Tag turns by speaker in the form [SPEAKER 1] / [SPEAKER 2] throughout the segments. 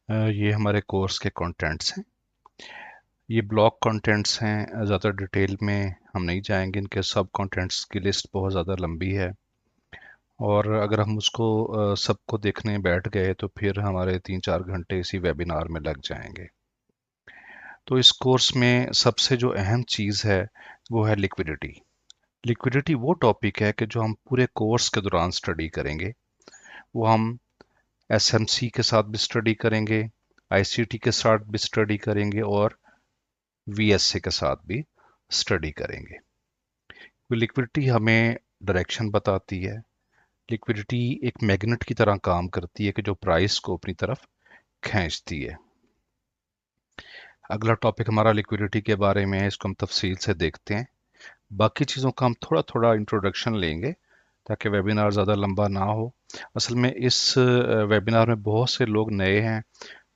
[SPEAKER 1] ये हमारे कोर्स के कंटेंट्स हैं। ये ब्लॉक कंटेंट्स हैं, ज़्यादा डिटेल में हम नहीं जाएंगे। इनके सब कंटेंट्स की लिस्ट बहुत ज़्यादा लंबी है और अगर हम उसको सबको देखने बैठ गए तो फिर हमारे 3-4 घंटे इसी वेबिनार में लग जाएंगे। तो इस कोर्स में सबसे जो अहम चीज़ है वो है लिक्विडिटी। लिक्विडिटी वो टॉपिक है कि जो हम पूरे कोर्स के दौरान स्टडी करेंगे। वो हम एसएमसी के साथ भी स्टडी करेंगे, आईसीटी के साथ भी स्टडी करेंगे और वीएसए के साथ भी स्टडी करेंगे। लिक्विडिटी हमें डायरेक्शन बताती है। लिक्विडिटी एक मैग्नेट की तरह काम करती है कि जो प्राइस को अपनी तरफ खींचती है। अगला टॉपिक हमारा लिक्विडिटी के बारे में है, इसको हम तफसील से देखते हैं। बाकी चीज़ों का हम थोड़ा थोड़ा इंट्रोडक्शन लेंगे ताकि वेबिनार ज़्यादा लंबा ना हो। असल में इस वेबिनार में बहुत से लोग नए हैं,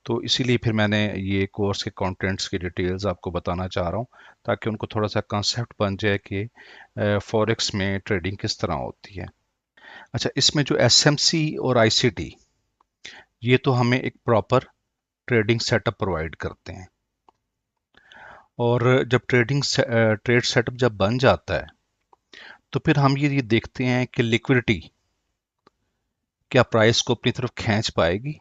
[SPEAKER 1] तो इसीलिए फिर मैंने ये कोर्स के कंटेंट्स की डिटेल्स आपको बताना चाह रहा हूँ ताकि उनको थोड़ा सा कंसेप्ट बन जाए कि फॉरेक्स में ट्रेडिंग किस तरह होती है। अच्छा, इसमें जो एसएमसी और आईसीटी ये तो हमें एक प्रॉपर ट्रेडिंग सेटअप प्रोवाइड करते हैं और जब ट्रेड सेटअप जब बन जाता है तो फिर हम ये देखते हैं कि लिक्विडिटी क्या प्राइस को अपनी तरफ खींच पाएगी,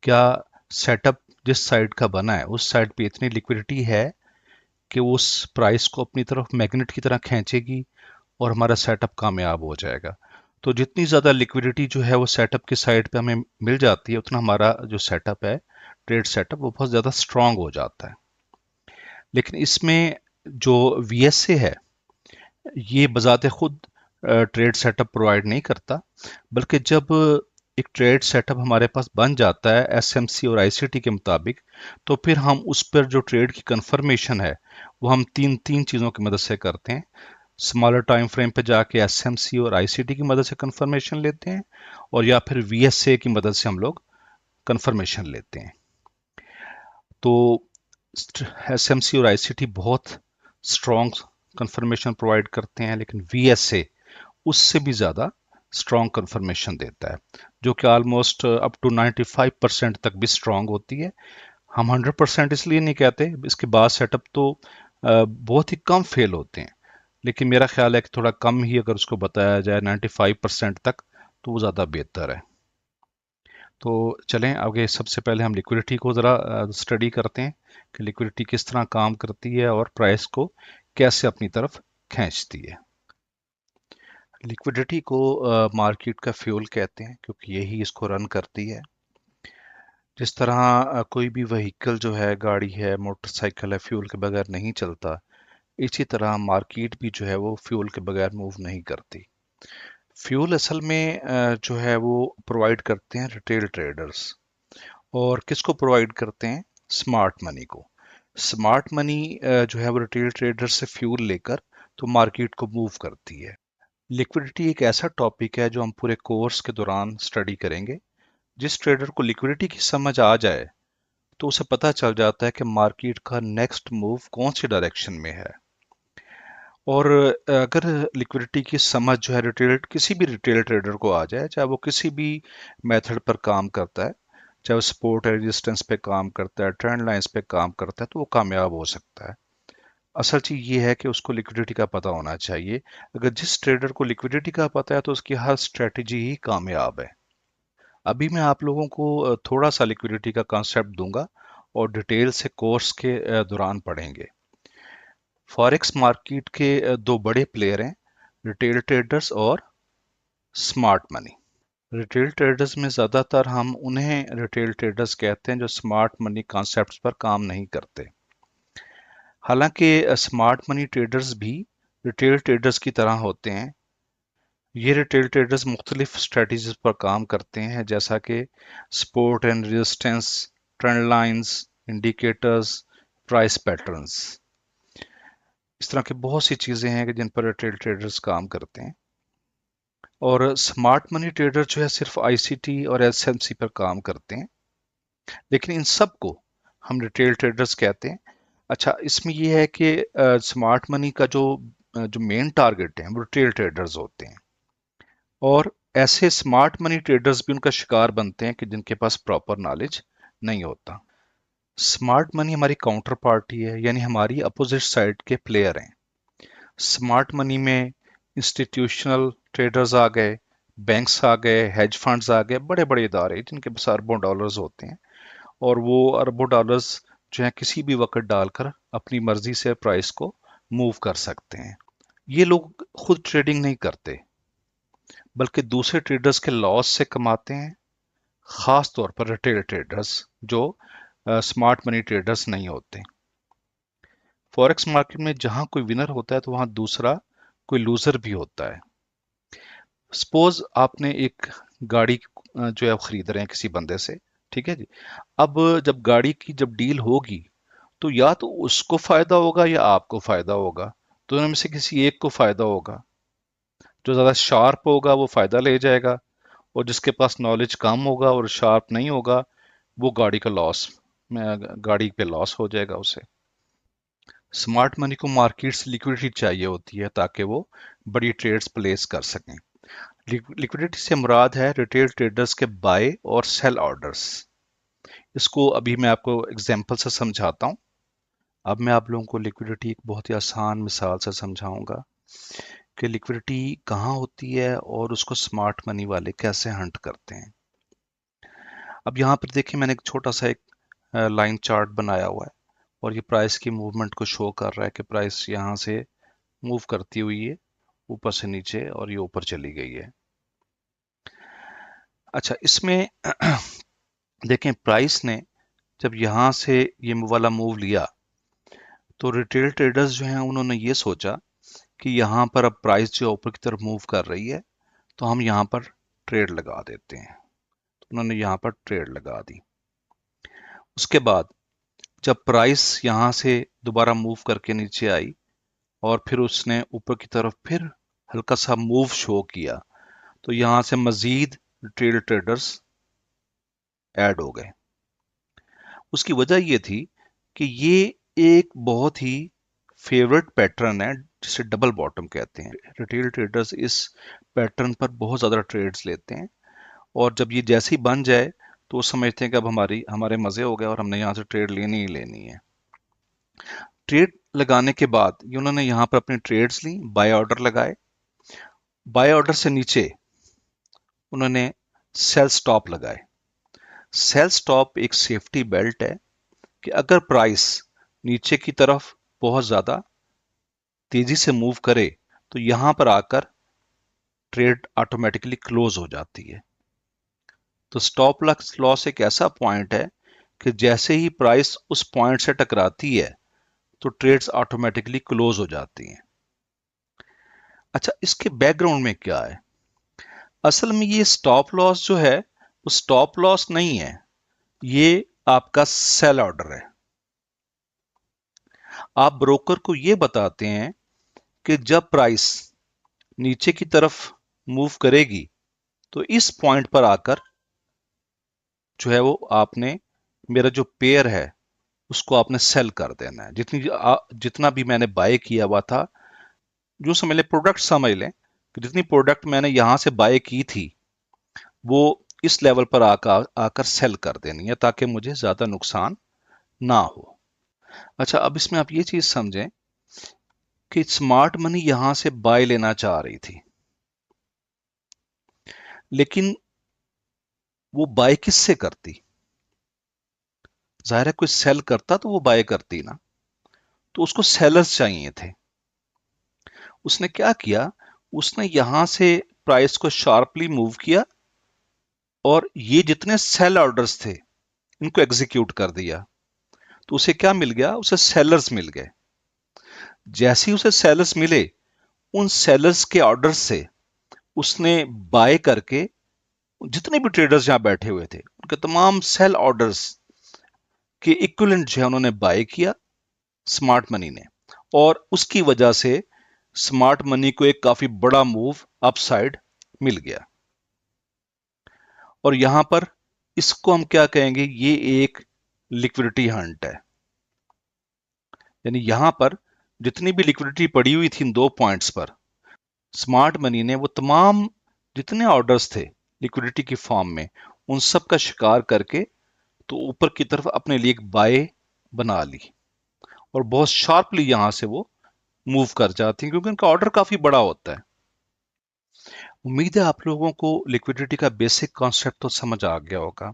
[SPEAKER 1] क्या सेटअप जिस साइड का बना है उस साइड पे इतनी लिक्विडिटी है कि उस प्राइस को अपनी तरफ मैग्नेट की तरह खींचेगी और हमारा सेटअप कामयाब हो जाएगा। तो जितनी ज़्यादा लिक्विडिटी जो है वो सेटअप की साइड पे हमें मिल जाती है उतना हमारा जो सेटअप है, ट्रेड सेटअप, वो बहुत ज़्यादा स्ट्रांग हो जाता है। लेकिन इसमें जो वीएसए है ये बजाते खुद ट्रेड सेटअप प्रोवाइड नहीं करता, बल्कि जब एक ट्रेड सेटअप हमारे पास बन जाता है एसएमसी और आईसीटी के मुताबिक, तो फिर हम उस पर जो ट्रेड की कंफर्मेशन है वो हम तीन तीन चीज़ों की मदद से करते हैं। स्मॉलर टाइम फ्रेम पे जाके एसएमसी और आईसीटी की मदद से कंफर्मेशन लेते हैं और या फिर वीएसए की मदद से हम लोग कंफर्मेशन लेते हैं। तो एसएमसी और आईसीटी बहुत स्ट्रॉन्ग कंफर्मेशन प्रोवाइड करते हैं, लेकिन वीएसए उससे भी ज़्यादा स्ट्रॉन्ग कंफर्मेशन देता है, जो कि ऑलमोस्ट अप टू 95% तक भी स्ट्रॉन्ग होती है। हम 100% इसलिए नहीं कहते, इसके बाद सेटअप तो बहुत ही कम फेल होते हैं, लेकिन मेरा ख्याल है कि थोड़ा कम ही अगर उसको बताया जाए 95% तक तो वो ज़्यादा बेहतर है। तो चलें आगे, सबसे पहले हम लिक्विडिटी को ज़रा स्टडी करते हैं कि लिक्विडिटी किस तरह काम करती है और प्राइस को कैसे अपनी तरफ खींचती है। लिक्विडिटी को मार्केट का फ्यूल कहते हैं क्योंकि यही इसको रन करती है। जिस तरह कोई भी व्हीकल जो है, गाड़ी है, मोटरसाइकिल है, फ्यूल के बगैर नहीं चलता, इसी तरह मार्केट भी जो है वो फ्यूल के बगैर मूव नहीं करती। फ्यूल असल में जो है वो प्रोवाइड करते हैं रिटेल ट्रेडर्स। और किसको प्रोवाइड करते हैं? स्मार्ट मनी को। स्मार्ट मनी जो है वो रिटेल ट्रेडर से फ्यूल लेकर तो मार्केट को मूव करती है। लिक्विडिटी एक ऐसा टॉपिक है जो हम पूरे कोर्स के दौरान स्टडी करेंगे। जिस ट्रेडर को लिक्विडिटी की समझ आ जाए तो उसे पता चल जाता है कि मार्केट का नेक्स्ट मूव कौन सी डायरेक्शन में है। और अगर लिक्विडिटी की समझ जो है रिटेल किसी भी रिटेल ट्रेडर को आ जाए, चाहे वो किसी भी मेथड पर काम करता है, चाहे वो सपोर्ट है, रेजिस्टेंस पे काम करता है, ट्रेंड लाइंस पे काम करता है, तो वो कामयाब हो सकता है। असल चीज़ ये है कि उसको लिक्विडिटी का पता होना चाहिए। अगर जिस ट्रेडर को लिक्विडिटी का पता है तो उसकी हर स्ट्रेटजी ही कामयाब है। अभी मैं आप लोगों को थोड़ा सा लिक्विडिटी का कॉन्सेप्ट दूंगा और डिटेल से कोर्स के दौरान पढ़ेंगे। फॉरेक्स मार्केट के दो बड़े प्लेयर हैं, रिटेल ट्रेडर्स और स्मार्ट मनी। रिटेल ट्रेडर्स में ज़्यादातर हम उन्हें रिटेल ट्रेडर्स कहते हैं जो स्मार्ट मनी कॉन्सेप्ट्स पर काम नहीं करते। हालांकि स्मार्ट मनी ट्रेडर्स भी रिटेल ट्रेडर्स की तरह होते हैं। ये रिटेल ट्रेडर्स मुख्तलिफ स्ट्रेटजीज पर काम करते हैं, जैसा कि support and resistance, trend lines, indicators, price patterns. इस तरह की बहुत सी चीज़ें हैं कि जिन पर रिटेल ट्रेडर्स काम करते हैं। और स्मार्ट मनी ट्रेडर जो है सिर्फ आईसीटी और एसएमसी पर काम करते हैं, लेकिन इन सब को हम रिटेल ट्रेडर्स कहते हैं। अच्छा, इसमें यह है कि स्मार्ट मनी का जो मेन टारगेट है वो रिटेल ट्रेडर्स होते हैं और ऐसे स्मार्ट मनी ट्रेडर्स भी उनका शिकार बनते हैं कि जिनके पास प्रॉपर नॉलेज नहीं होता। स्मार्ट मनी हमारी काउंटर पार्टी है, यानी हमारी अपोजिट साइड के प्लेयर हैं। स्मार्ट मनी में इंस्टीट्यूशनल ट्रेडर्स आ गए, बैंक्स आ गए, हेज फंड्स आ गए, बड़े बड़े इदारे जिनके पास अरबों डॉलर्स होते हैं, और वो अरबों डॉलर्स जो है किसी भी वक्त डालकर अपनी मर्जी से प्राइस को मूव कर सकते हैं। ये लोग खुद ट्रेडिंग नहीं करते, बल्कि दूसरे ट्रेडर्स के लॉस से कमाते हैं, खास तौर पर रिटेल ट्रेडर्स जो स्मार्ट मनी ट्रेडर्स नहीं होते। फॉरेक्स मार्केट में जहां कोई विनर होता है तो वहां दूसरा कोई लूजर भी होता है। सपोज आपने एक गाड़ी जो है आप खरीद रहे हैं किसी बंदे से, ठीक है जी। अब जब गाड़ी की जब डील होगी तो या तो उसको फायदा होगा या आपको फायदा होगा, दोनों में से किसी एक को फायदा होगा। जो ज्यादा शार्प होगा वो फायदा ले जाएगा, और जिसके पास नॉलेज कम होगा और शार्प नहीं होगा वो गाड़ी का लॉस, गाड़ी पे लॉस हो जाएगा उसे। स्मार्ट मनी को मार्केट से लिक्विडिटी चाहिए होती है ताकि वो बड़ी ट्रेड्स प्लेस कर सकें। लिक्विडिटी से मुराद है रिटेल ट्रेडर्स के बाय और सेल ऑर्डर्स। इसको अभी मैं आपको एग्जांपल से समझाता हूँ। अब मैं आप लोगों को लिक्विडिटी एक बहुत ही आसान मिसाल से समझाऊंगा कि लिक्विडिटी कहाँ होती है और उसको स्मार्ट मनी वाले कैसे हंट करते हैं। अब यहाँ पर देखिए, मैंने एक छोटा सा एक लाइन चार्ट बनाया हुआ है, और ये प्राइस की मूवमेंट को शो कर रहा है कि प्राइस यहाँ से मूव करती हुई है ऊपर से नीचे, और ये ऊपर चली गई है। अच्छा, इसमें देखें, प्राइस ने जब यहाँ से ये वाला मूव लिया तो रिटेल ट्रेडर्स जो हैं उन्होंने ये सोचा कि यहाँ पर अब प्राइस जो ऊपर की तरफ मूव कर रही है तो हम यहाँ पर ट्रेड लगा देते हैं। तो उन्होंने यहाँ पर ट्रेड लगा दी। उसके बाद जब प्राइस यहाँ से दोबारा मूव करके नीचे आई और फिर उसने ऊपर की तरफ फिर हल्का सा मूव शो किया, तो यहाँ से मजीद रिटेल ट्रेडर्स ऐड हो गए। उसकी वजह ये थी कि ये एक बहुत ही फेवरेट पैटर्न है जिसे डबल बॉटम कहते हैं। रिटेल ट्रेडर्स इस पैटर्न पर बहुत ज़्यादा ट्रेड्स लेते हैं, और जब ये जैसे ही बन जाए तो वो समझते हैं कि अब हमारे मज़े हो गए और हमने यहाँ से ट्रेड लेनी ही लेनी है। ट्रेड लगाने के बाद उन्होंने यहाँ पर अपनी ट्रेड्स ली, बाय ऑर्डर लगाए। बाय ऑर्डर से नीचे उन्होंने सेल स्टॉप लगाए। सेल स्टॉप एक सेफ्टी बेल्ट है कि अगर प्राइस नीचे की तरफ बहुत ज़्यादा तेजी से मूव करे तो यहां पर आकर ट्रेड ऑटोमेटिकली क्लोज हो जाती है। तो स्टॉप लॉस एक ऐसा पॉइंट है कि जैसे ही प्राइस उस पॉइंट से टकराती है तो ट्रेड्स ऑटोमेटिकली क्लोज हो जाती हैं। अच्छा, इसके बैकग्राउंड में क्या है? असल में ये स्टॉप लॉस जो है वो स्टॉप लॉस नहीं है, ये आपका सेल ऑर्डर है। आप ब्रोकर को ये बताते हैं कि जब प्राइस नीचे की तरफ मूव करेगी तो इस पॉइंट पर आकर जो है वो आपने मेरा जो पेयर है उसको आपने सेल कर देना है। जितना भी मैंने बाय किया हुआ था, जो समझ लें प्रोडक्ट, समझ लें कि जितनी प्रोडक्ट मैंने यहां से बाय की थी वो इस लेवल पर आकर सेल कर देनी है ताकि मुझे ज्यादा नुकसान ना हो। अच्छा, अब इसमें आप ये चीज समझें कि स्मार्ट मनी यहां से बाय लेना चाह रही थी, लेकिन वो बाय किससे करती? जाहिर है कोई सेल करता तो वो बाय करती ना, तो उसको सेलर्स चाहिए थे। उसने क्या किया, उसने यहां से प्राइस को शार्पली मूव किया और ये जितने सेल ऑर्डर्स थे इनको एग्जीक्यूट कर दिया। तो उसे क्या मिल गया? उसे सेलर्स मिल गए। जैसे ही उसे सेलर्स मिले, उन सेलर्स के ऑर्डर्स से उसने बाय करके जितने भी ट्रेडर्स यहां बैठे हुए थे उनके तमाम सेल ऑर्डर्स के इक्विवेलेंट जो है उन्होंने बाय किया स्मार्ट मनी ने, और उसकी वजह से स्मार्ट मनी को एक काफी बड़ा मूव अपसाइड मिल गया। और यहां पर इसको हम क्या कहेंगे? ये एक लिक्विडिटी हंट है। यानी यहां पर जितनी भी लिक्विडिटी पड़ी हुई थी इन दो पॉइंट्स पर, स्मार्ट मनी ने वो तमाम जितने ऑर्डर्स थे लिक्विडिटी की फॉर्म में उन सब का शिकार करके तो ऊपर की तरफ अपने लिए एक बाय बना ली और बहुत शार्पली यहां से वो मूव कर जाती हैं, क्योंकि उनका ऑर्डर काफी बड़ा होता है। उम्मीद है आप लोगों को लिक्विडिटी का बेसिक कॉन्सेप्ट तो समझ आ गया होगा,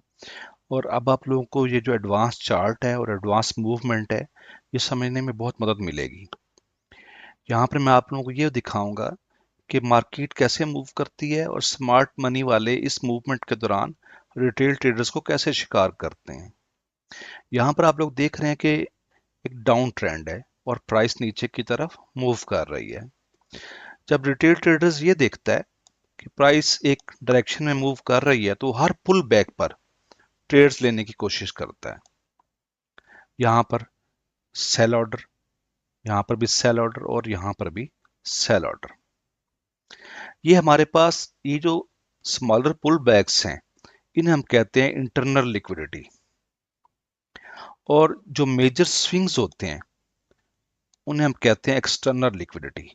[SPEAKER 1] और अब आप लोगों को ये जो एडवांस चार्ट है और एडवांस मूवमेंट है, ये समझने में बहुत मदद मिलेगी। यहाँ पर मैं आप लोगों को ये दिखाऊंगा कि मार्केट कैसे मूव करती है और स्मार्ट मनी वाले इस मूवमेंट के दौरान रिटेल ट्रेडर्स को कैसे शिकार करते हैं। यहाँ पर आप लोग देख रहे हैं कि एक डाउन ट्रेंड है और प्राइस नीचे की तरफ मूव कर रही है। जब रिटेल ट्रेडर्स ये देखता है कि प्राइस एक डायरेक्शन में मूव कर रही है, तो हर पुल बैक पर ट्रेड्स लेने की कोशिश करता है। यहाँ पर सेल ऑर्डर, यहाँ पर भी सेल ऑर्डर और यहाँ पर भी सेल ऑर्डर। ये हमारे पास ये जो स्मॉलर पुल बैक्स हैं, इन्हें हम कहते हैं इंटरनल लिक्विडिटी। और जो मेजर स्विंग्स होते हैं उन्हें हम कहते हैं एक्सटर्नल लिक्विडिटी।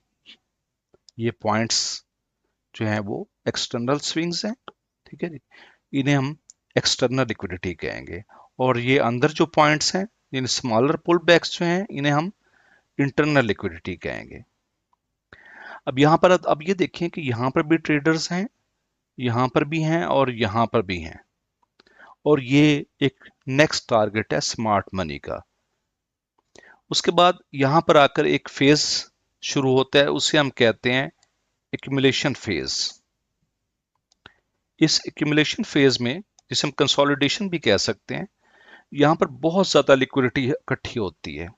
[SPEAKER 1] ये पॉइंट्स जो हैं वो एक्सटर्नल स्विंग्स हैं, ठीक है जी, इन्हें हम एक्सटर्नल लिक्विडिटी कहेंगे। और ये अंदर जो पॉइंट्स हैं, इन स्मॉलर पुल बैक्स जो हैं, इन्हें हम इंटरनल लिक्विडिटी कहेंगे। अब यहाँ पर अब ये देखें कि यहाँ पर भी ट्रेडर्स हैं, यहाँ पर भी हैं और यहाँ पर भी हैं, और ये एक नेक्स्ट टारगेट है स्मार्ट मनी का। उसके बाद यहाँ पर आकर एक फेज शुरू होता है, उसे हम कहते हैं एक्यूमुलेशन फेज। इस एक्यूमुलेशन फेज में, जिसे हम कंसोलिडेशन भी कह सकते हैं, यहाँ पर बहुत ज्यादा लिक्विडिटी इकट्ठी होती है।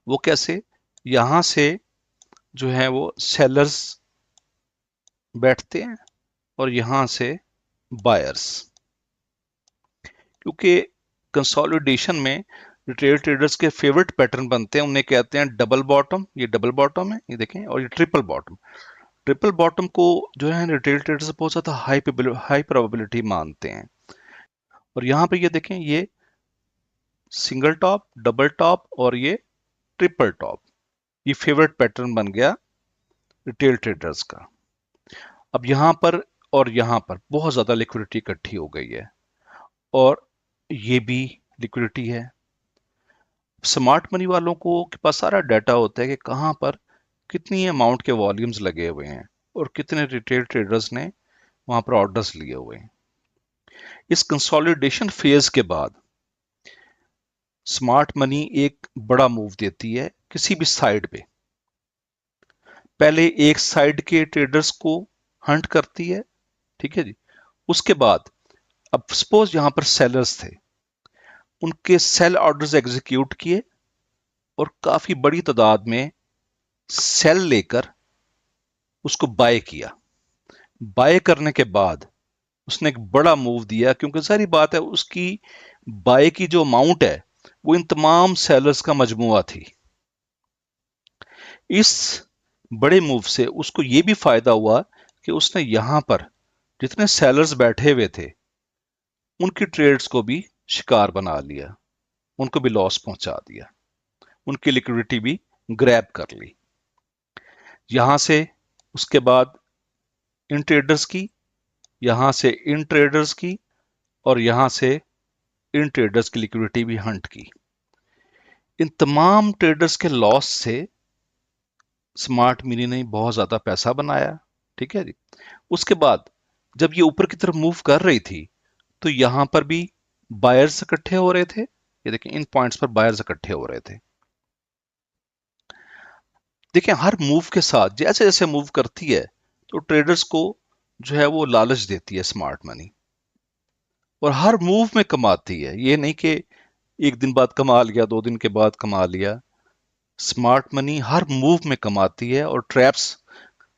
[SPEAKER 1] वो कैसे? यहां से जो है वो सेलर्स बैठते हैं और यहां से बायर्स। क्योंकि कंसोलिडेशन में रिटेल ट्रेडर्स के फेवरेट पैटर्न बनते हैं, उन्हें कहते हैं डबल बॉटम। ये डबल बॉटम है, ये देखें, और ये ट्रिपल बॉटम। ट्रिपल बॉटम को जो है रिटेल ट्रेडर्स बहुत ज्यादा हाई प्रोबेबिलिटी मानते हैं। और यहां पे ये देखें, ये सिंगल टॉप, डबल टॉप और ये ट्रिपल टॉप, ये फेवरेट पैटर्न बन गया रिटेल ट्रेडर्स का। अब यहां पर और यहां पर बहुत ज्यादा लिक्विडिटी इकट्ठी हो गई है, और ये भी लिक्विडिटी है। स्मार्ट मनी वालों को के पास सारा डाटा होता है कि कहां पर कितनी अमाउंट के वॉल्यूम्स लगे हुए हैं और कितने रिटेल ट्रेडर्स ने वहां पर ऑर्डर्स लिए हुए हैं। इस कंसोलिडेशन फेज के बाद स्मार्ट मनी एक बड़ा मूव देती है किसी भी साइड पे। पहले एक साइड के ट्रेडर्स को हंट करती है, ठीक है जी। उसके बाद, अब सपोज यहां पर सेलर्स थे, उनके सेल ऑर्डर्स एग्जीक्यूट किए और काफी बड़ी तादाद में सेल लेकर उसको बाय किया। बाय करने के बाद उसने एक बड़ा मूव दिया, क्योंकि सारी बात है उसकी बाय की जो अमाउंट है वो इन तमाम सेलर्स का मजमुआ थी। इस बड़े मूव से उसको ये भी फायदा हुआ कि उसने यहां पर जितने सेलर्स बैठे हुए थे उनकी ट्रेड्स को भी शिकार बना लिया, उनको भी लॉस पहुंचा दिया, उनकी लिक्विडिटी भी ग्रैब कर ली। यहां से उसके बाद इन ट्रेडर्स की, यहां से इन ट्रेडर्स की, और यहां से इन ट्रेडर्स की लिक्विडिटी भी हंट की। इन तमाम ट्रेडर्स के लॉस से स्मार्ट मनी ने बहुत ज्यादा पैसा बनाया, ठीक है जी। उसके बाद जब ये ऊपर की तरफ मूव कर रही थी, तो यहां पर भी बायर्स इकट्ठे हो रहे थे। ये देखिए, इन पॉइंट्स पर बायर्स इकट्ठे हो रहे थे। देखिए, हर मूव के साथ जैसे जैसे मूव करती है तो ट्रेडर्स को जो है वो लालच देती है स्मार्ट मनी, और हर मूव में कमाती है। ये नहीं कि एक दिन बाद कमा लिया, 2 दिन के बाद कमा लिया। स्मार्ट मनी हर मूव में कमाती है और ट्रैप्स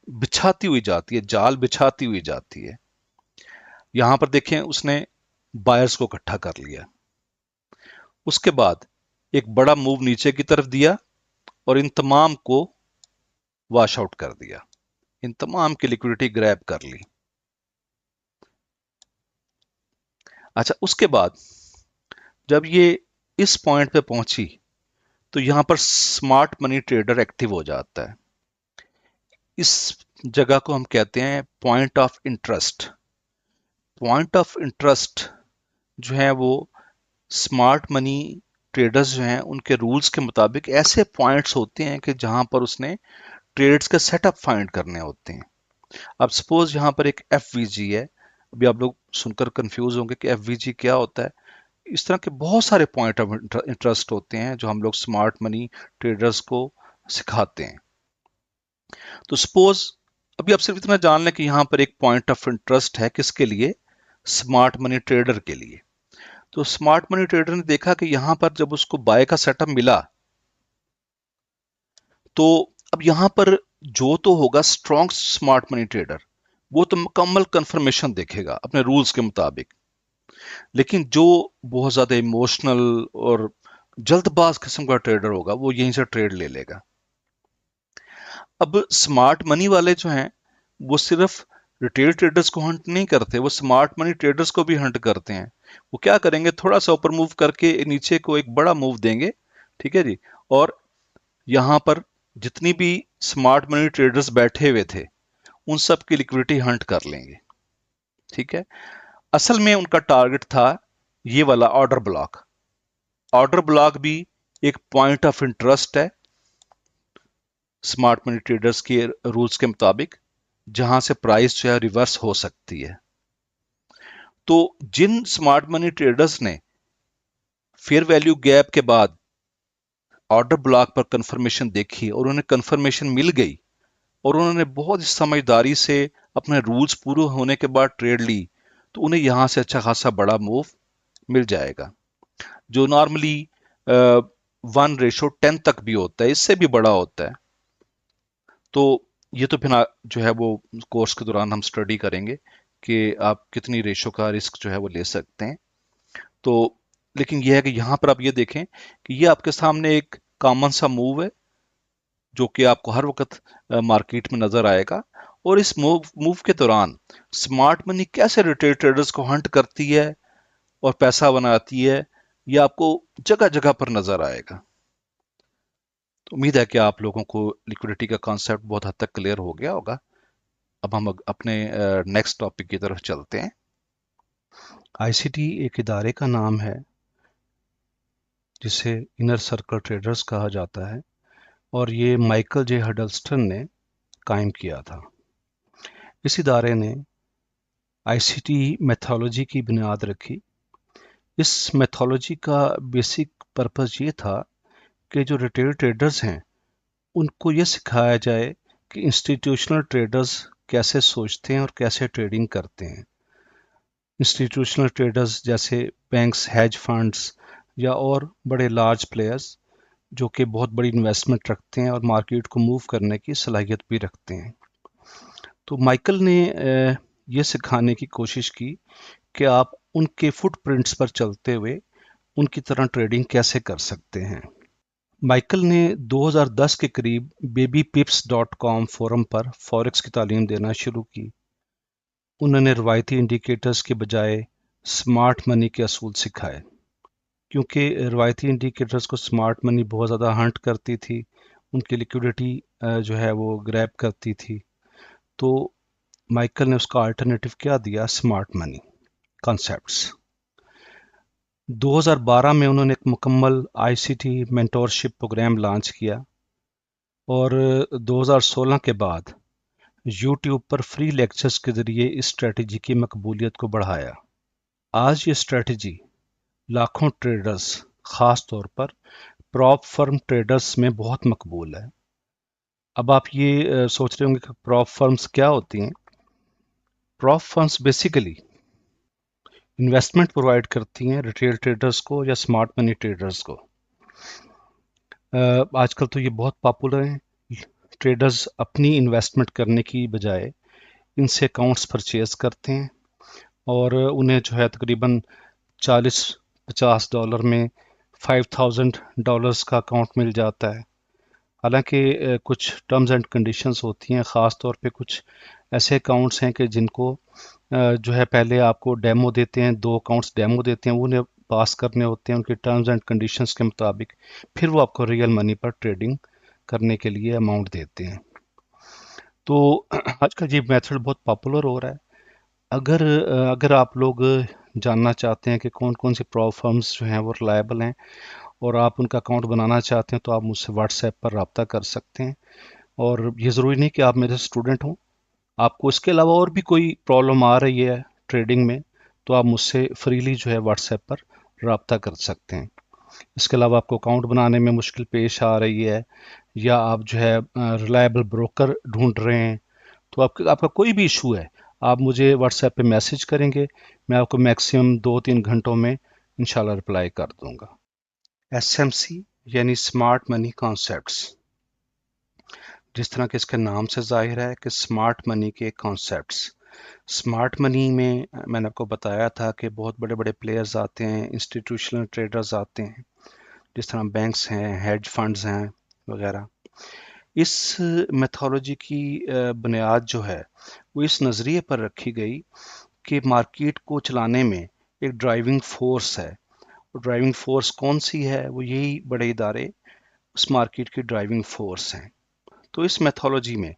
[SPEAKER 1] बिछाती हुई जाती है, जाल बिछाती हुई जाती है। यहां पर देखें, उसने बायर्स को इकट्ठा कर लिया। उसके बाद एक बड़ा मूव नीचे की तरफ दिया और इन तमाम को वॉश आउट कर दिया, इन तमाम की लिक्विडिटी ग्रैब कर ली। अच्छा, उसके बाद जब ये इस पॉइंट पे पहुंची, तो यहां पर स्मार्ट मनी ट्रेडर एक्टिव हो जाता है। इस जगह को हम कहते हैं point of interest. Point of interest جو ہیں وہ اسمارٹ منی ٹریڈرز جو ہیں ان کے رولز کے مطابق ایسے پوائنٹس ہوتے ہیں کہ جہاں پر اس نے ٹریڈز کا سیٹ اپ فائنڈ کرنے ہوتے ہیں. اب سپوز یہاں پر ایک ایف وی جی ہے. ابھی آپ لوگ سن کر کنفیوز ہوں گے کہ ایف وی جی کیا ہوتا ہے. اس طرح کے بہت سارے پوائنٹ آف انٹرسٹ ہوتے ہیں جو ہم لوگ اسمارٹ منی ٹریڈرز کو سکھاتے ہیں. تو سپوز ابھی آپ صرف اتنا جان لیں کہ یہاں پر ایک پوائنٹ آف انٹرسٹ ہے کس کے لیے؟ اسمارٹ منی ٹریڈر کے لیے. تو اسمارٹ منی ٹریڈر نے دیکھا کہ یہاں پر جب اس کو بائی کا سیٹ اپ ملا تو اب یہاں پر جو تو ہوگا اسٹرانگ اسمارٹ منی ٹریڈر وہ تو مکمل کنفرمیشن دیکھے گا اپنے رولز کے مطابق. لیکن جو بہت زیادہ ایموشنل اور جلد باز قسم کا ٹریڈر ہوگا وہ یہیں سے ٹریڈ لے لے گا. اب اسمارٹ منی والے جو ہیں وہ صرف ریٹیل ٹریڈرز کو ہنٹ نہیں کرتے، وہ اسمارٹ منی ٹریڈرز کو بھی ہنٹ کرتے ہیں. وہ کیا کریں گے؟ تھوڑا سا اوپر موو کر کے نیچے کو ایک بڑا موو دیں گے، ٹھیک ہے جی، اور یہاں پر جتنی بھی اسمارٹ منی ٹریڈرز بیٹھے ہوئے تھے ان سب کی لیکوڈیٹی ہنٹ کر لیں گے. ٹھیک ہے. اصل میں ان کا ٹارگٹ تھا یہ والا آرڈر بلاک. آرڈر بلاک بھی ایک پوائنٹ آف انٹرسٹ ہے اسمارٹ منی ٹریڈرز کے رولز کے مطابق جہاں سے پرائس جو ہے ریورس ہو سکتی ہے. تو جن اسمارٹ منی ٹریڈرز نے فیئر ویلیو گیپ کے بعد آرڈر بلاک پر کنفرمیشن دیکھی اور انہیں کنفرمیشن مل گئی اور انہوں نے بہت سمجھداری سے اپنے رولز پورے ہونے کے بعد ٹریڈ لی تو انہیں یہاں سے اچھا خاصا بڑا موو مل جائے گا جو نارملی 1:10 تک بھی ہوتا ہے، اس سے بھی بڑا ہوتا ہے. تو یہ تو پھر جو ہے وہ کورس کے دوران ہم سٹڈی کریں گے کہ آپ کتنی ریشو کا رسک جو ہے وہ لے سکتے ہیں. تو لیکن یہ ہے کہ یہاں پر آپ یہ دیکھیں کہ یہ آپ کے سامنے ایک کامن سا موو ہے جو کہ آپ کو ہر وقت مارکیٹ میں نظر آئے گا. اور اس موو کے دوران اسمارٹ منی کیسے ریٹیل ٹریڈرز کو ہنٹ کرتی ہے اور پیسہ بناتی ہے یہ آپ کو جگہ جگہ پر نظر آئے گا. تو امید ہے کہ آپ لوگوں کو لیکوڈیٹی کا کانسیپٹ بہت حد تک کلیئر ہو گیا ہوگا. اب ہم اپنے نیکسٹ ٹاپک کی طرف چلتے ہیں. آئی سی ٹی ایک ادارے کا نام ہے جسے انر سرکل ٹریڈرز کہا جاتا ہے اور یہ مائیکل جے ہڈلسٹن نے قائم کیا تھا. اس ادارے نے آئی سی ٹی میتھولوجی کی بنیاد رکھی. اس میتھولوجی کا بیسک پرپس یہ تھا کہ جو ریٹیل ٹریڈرز ہیں ان کو یہ سکھایا جائے کہ انسٹیٹیوشنل ٹریڈرز کیسے سوچتے ہیں اور کیسے ٹریڈنگ کرتے ہیں. انسٹیٹیوشنل ٹریڈرز جیسے بینکس، ہیج فنڈز یا اور بڑے لارج پلیئرز جو کہ بہت بڑی انویسٹمنٹ رکھتے ہیں اور مارکیٹ کو موو کرنے کی صلاحیت بھی رکھتے ہیں. تو مائیکل نے یہ سکھانے کی کوشش کی کہ آپ ان کے فٹ پرنٹس پر چلتے ہوئے ان کی طرح ٹریڈنگ کیسے کر سکتے ہیں. مائیکل نے 2010 کے قریب babypips.com فورم پر فوریکس کی تعلیم دینا شروع کی. انہوں نے روایتی انڈیکیٹرز کے بجائے سمارٹ منی کے اصول سکھائے. کیونکہ روایتی انڈیکیٹرز کو سمارٹ منی بہت زیادہ ہنٹ کرتی تھی، ان کی لیکوڈیٹی جو ہے وہ گریب کرتی تھی، تو مائیکل نے اس کا الٹرنیٹو کیا دیا؟ سمارٹ منی کانسیپٹس. 2012 میں انہوں نے ایک مکمل I C T mentorship program launch کیا اور 2016 کے بعد یوٹیوب پر فری لیکچرز کے ذریعے اس اسٹریٹجی کی مقبولیت کو بڑھایا. آج یہ اسٹریٹجی لاکھوں ٹریڈرز، خاص طور پر پراپ فرم ٹریڈرز میں بہت مقبول ہے. اب آپ یہ سوچ رہے ہوں گے کہ پراپ فرمز کیا ہوتی ہیں؟ Prop firms basically investment provide کرتی ہیں ریٹیل ٹریڈرز کو یا اسمارٹ منی ٹریڈرز کو. آج کل تو یہ بہت پاپولر ہیں. ٹریڈرز اپنی انویسٹمنٹ کرنے کی بجائے ان سے اکاؤنٹس پرچیز کرتے ہیں اور انہیں جو ہے تقریباً $40-50 میں $5,000 کا اکاؤنٹ مل جاتا ہے. حالانکہ کچھ ٹرمز اینڈ کنڈیشنز ہوتی ہیں، خاص طور پہ کچھ ایسے اکاؤنٹس ہیں کہ جن کو جو ہے پہلے آپ کو ڈیمو دیتے ہیں، 2 اکاؤنٹس ڈیمو دیتے ہیں، وہ انہیں پاس کرنے ہوتے ہیں ان کے ٹرمز اینڈ کنڈیشنز کے مطابق، پھر وہ آپ کو ریئل منی پر ٹریڈنگ کرنے کے لیے اماؤنٹ دیتے ہیں. تو آج کا یہ میتھڈ بہت پاپولر ہو رہا ہے. اگر آپ لوگ जानना चाहते हैं कि कौन कौन सी प्रॉप फर्म्स जो हैं वो रिलायबल हैं और आप उनका अकाउंट बनाना चाहते हैं, तो आप मुझसे व्हाट्सएप पर रब्ता कर सकते हैं। और ये ज़रूरी नहीं कि आप मेरे स्टूडेंट हों, आपको इसके अलावा और भी कोई प्रॉब्लम आ रही है ट्रेडिंग में, तो आप मुझसे फ्रीली जो है व्हाट्सएप पर रब्ता कर सकते हैं। इसके अलावा आपको अकाउंट बनाने में मुश्किल पेश आ रही है, या आप जो है रिलायबल ब्रोकर ढूंढ रहे हैं, तो आपका कोई भी इशू है, आप मुझे व्हाट्सएप पे मैसेज करेंगे, मैं आपको मैक्सिमम 2-3 घंटों में इंशाल्लाह रिप्लाई कर दूंगा। एसएमसी यानी स्मार्ट मनी कॉन्सेप्ट्स, जिस तरह के इसके नाम से जाहिर है कि स्मार्ट मनी के कॉन्सेप्ट्स। स्मार्ट मनी में मैंने आपको बताया था कि बहुत बड़े बड़े प्लेयर्स आते हैं, इंस्टीट्यूशनल ट्रेडर्स आते हैं, जिस तरह बैंक्स हैं, हेज फंड्स हैं वगैरह। इस मेथोलॉजी की बुनियाद जो है वो इस नज़रिए पर रखी गई कि मार्केट को चलाने में एक ड्राइविंग फोर्स है। और ड्राइविंग फोर्स कौन सी है? वो यही बड़े इदारे उस मार्केट की ड्राइविंग फोर्स हैं। तो इस मेथोलॉजी में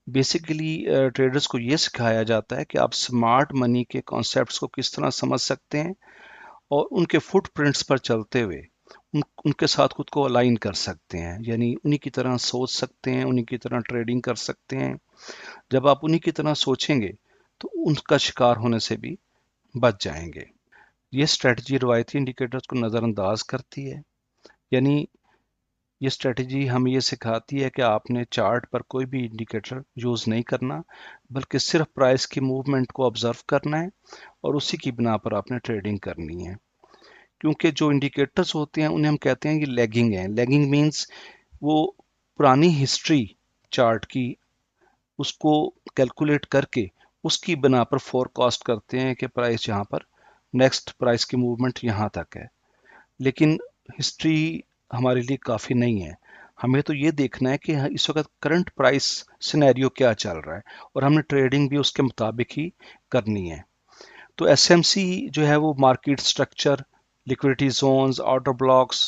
[SPEAKER 1] बेसिकली ट्रेडर्स को ये सिखाया जाता है कि आप स्मार्ट मनी के कॉन्सेप्ट्स को किस तरह समझ सकते हैं और उनके फुटप्रिंट्स पर चलते हुए उनके साथ खुद को अलाइन कर सकते हैं, यानी उन्हीं की तरह सोच सकते हैं, उन्हीं की तरह ट्रेडिंग कर सकते हैं। जब आप उन्हीं की तरह सोचेंगे तो उनका शिकार होने से भी बच जाएंगे। ये स्ट्रेटजी रवायती इंडिकेटर्स को नज़रअंदाज करती है, यानी ये स्ट्रेटजी हमें ये सिखाती है कि आपने चार्ट पर कोई भी इंडिकेटर यूज़ नहीं करना, बल्कि सिर्फ प्राइस की मूवमेंट को ऑब्जर्व करना है और उसी की बिना पर आपने ट्रेडिंग करनी है। क्योंकि जो इंडिकेटर्स होते हैं उन्हें हम कहते हैं कि लैगिंग है। लैगिंग मीन्स वो पुरानी हिस्ट्री चार्ट की उसको कैलकुलेट करके उसकी बिना पर फोरकास्ट करते हैं कि प्राइस यहाँ पर नेक्स्ट प्राइस की मूवमेंट यहाँ तक है। लेकिन हिस्ट्री हमारे लिए काफ़ी नहीं है, हमें तो ये देखना है कि इस वक्त करंट प्राइस सिनेरियो क्या चल रहा है और हमने ट्रेडिंग भी उसके मुताबिक ही करनी है। तो एसएमसी जो है वो market structure, liquidity zones, order blocks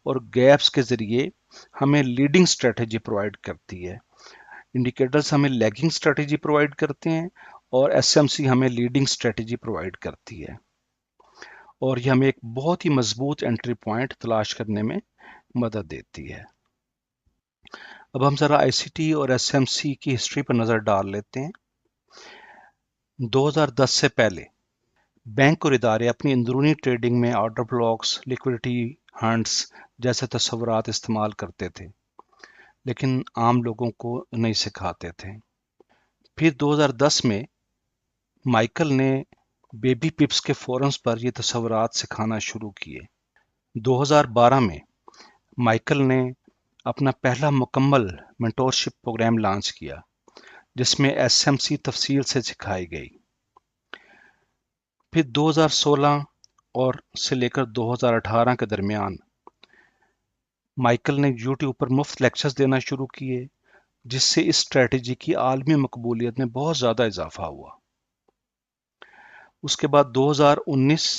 [SPEAKER 1] और गैप्स के ज़रिए हमें लीडिंग स्ट्रेटजी प्रोवाइड करती है। इंडिकेटर्स हमें लैगिंग स्ट्रेटजी प्रोवाइड करते हैं और एसएमसी हमें लीडिंग स्ट्रेटजी प्रोवाइड करती है, और ये हमें एक बहुत ही मजबूत एंट्री पॉइंट तलाश करने में मदद देती है। अब हम ज़रा आईसीटी और एसएमसी की हिस्ट्री पर नज़र डाल लेते हैं। 2010 से पहले बैंक और इदारे अपनी अंदरूनी ट्रेडिंग में ऑर्डर ब्लॉक्स, लिक्विडिटी हंट्स जैसे तस्वुरात इस्तेमाल करते थे, लेकिन आम लोगों को नहीं सिखाते थे। फिर 2010 में माइकल ने बेबी पिप्स के फोरम्स पर ये तस्वुरात सिखाना शुरू किए। 2012 में माइकल ने अपना पहला मुकम्मल मेंटोरशिप प्रोग्राम लॉन्च किया, जिसमें एसएमसी तफसील से सिखाई गई। फिर 2016 और से लेकर 2018 के दरमियान माइकल ने यूट्यूब पर मुफ्त लेक्चर्स देना शुरू किए, जिससे इस स्ट्रेटजी की आलमी मकबूलियत में बहुत ज़्यादा इजाफा हुआ। उसके बाद 2019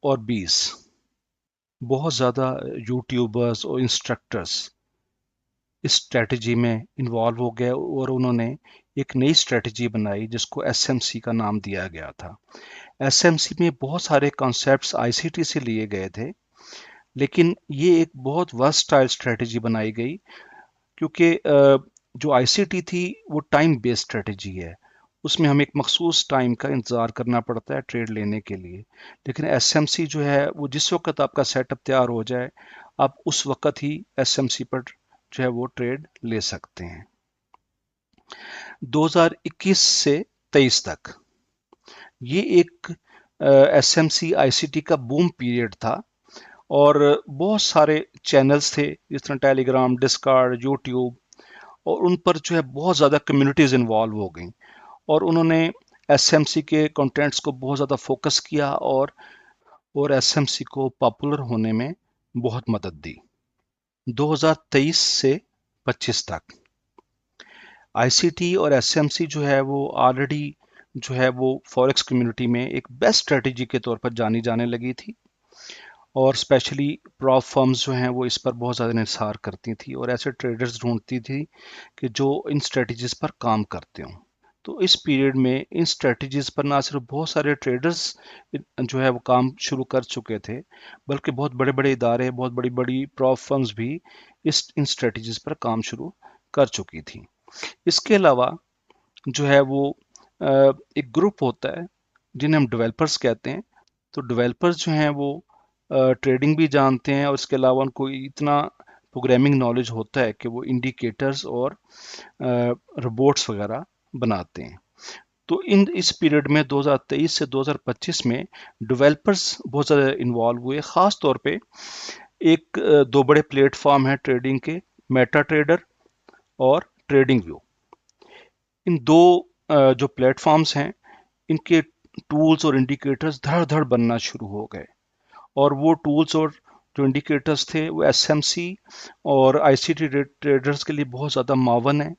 [SPEAKER 1] और 20 बहुत ज़्यादा यूट्यूबर्स और इंस्ट्रक्टर्स इस स्ट्रेटजी में इन्वॉल्व हो गए और उन्होंने एक नई स्ट्रेटजी बनाई जिसको एसएमसी का नाम दिया गया था। एसएमसी में बहुत सारे कॉन्सेप्ट्स आईसीटी से लिए गए थे, लेकिन ये एक बहुत वर्सटाइल स्ट्रेटजी बनाई गई, क्योंकि जो आईसीटी थी वो टाइम बेस्ड स्ट्रेटजी है, उसमें हमें एक मखसूस टाइम का इंतज़ार करना पड़ता है ट्रेड लेने के लिए। लेकिन एसएमसी जो है वो जिस वक्त आपका सेटअप तैयार हो जाए, आप उस वक्त ही एसएमसी पर जो है वो ट्रेड ले सकते हैं। 2021 से 23 तक ये एक एसएमसी आईसीटी का बूम पीरियड था, और बहुत सारे चैनल्स थे जिस तरह टेलीग्राम, डिस्कॉर्ड, यूट्यूब, और उन पर जो है बहुत ज़्यादा कम्युनिटीज़ इन्वॉल्व हो गई और उन्होंने एसएमसी के कंटेंट्स को बहुत ज़्यादा फोकस किया और एसएमसी को पॉपुलर होने में बहुत मदद दी। 2023 से 25 तक आईसीटी और एसएमसी जो है वो ऑलरेडी जो है वो फॉरेक्स कम्युनिटी में एक बेस्ट स्ट्रेटजी के तौर पर जानी जाने लगी थी, और स्पेशली प्रॉप फर्म्स जो हैं वो इस पर बहुत ज़्यादा इंहिसार करती थी और ऐसे ट्रेडर्स ढूंढती थी कि जो इन स्ट्रेटजीज पर काम करते हों। تو اس پیریڈ میں ان اسٹریٹجیز پر نہ صرف بہت سارے ٹریڈرز جو ہے وہ کام شروع کر چکے تھے، بلکہ بہت بڑے بڑے ادارے، بہت بڑی بڑی پراپ فرمز بھی ان اسٹریٹجیز پر کام شروع کر چکی تھی۔ اس کے علاوہ جو ہے وہ ایک گروپ ہوتا ہے جنہیں ہم ڈیولپرز کہتے ہیں۔ تو ڈیولپرز جو ہیں وہ ٹریڈنگ بھی جانتے ہیں، اور اس کے علاوہ ان کو اتنا پروگرامنگ نالج ہوتا ہے کہ وہ انڈیکیٹرز اور روبوٹس وغیرہ بناتے ہیں۔ تو اس پیریڈ میں 2023 سے 2025 میں ڈیولپرز بہت زیادہ انوالو ہوئے، خاص طور پہ ایک دو بڑے پلیٹ فارم ہیں ٹریڈنگ کے، میٹا ٹریڈر اور ٹریڈنگ ویو۔ ان دو جو پلیٹ فارمز ہیں، ان کے ٹولز اور انڈیکیٹرز دھڑ دھڑ بننا شروع ہو گئے، اور وہ ٹولز اور جو انڈیکیٹرز تھے وہ ایس ایم سی اور آئی سی ٹی ٹریڈرز کے لیے بہت زیادہ معاون ہیں،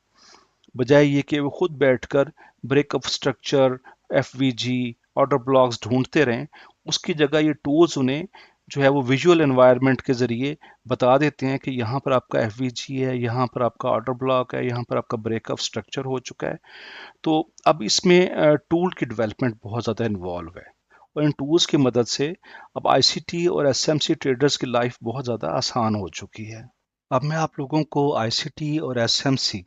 [SPEAKER 1] بجائے یہ کہ وہ خود بیٹھ کر break up structure, F V G, order blocks ڈھونڈتے رہیں۔ اس کی جگہ یہ ٹولز انہیں جو ہے وہ ویژول انوائرمنٹ کے ذریعے بتا دیتے ہیں کہ یہاں پر آپ کا ایف وی جی ہے، یہاں پر آپ کا آرڈر بلاک ہے، یہاں پر آپ کا بریک اپ سٹرکچر ہو چکا ہے۔ تو اب اس میں ٹول کی ڈیولپمنٹ بہت زیادہ انوالو ہے، اور ان ٹولز کی مدد سے اب آئی سی ٹی اور ایس ایم سی ٹریڈرز کی لائف بہت زیادہ آسان ہو چکی ہے۔ اب میں آپ لوگوں کو آئی سی ٹی اور ایس ایم سی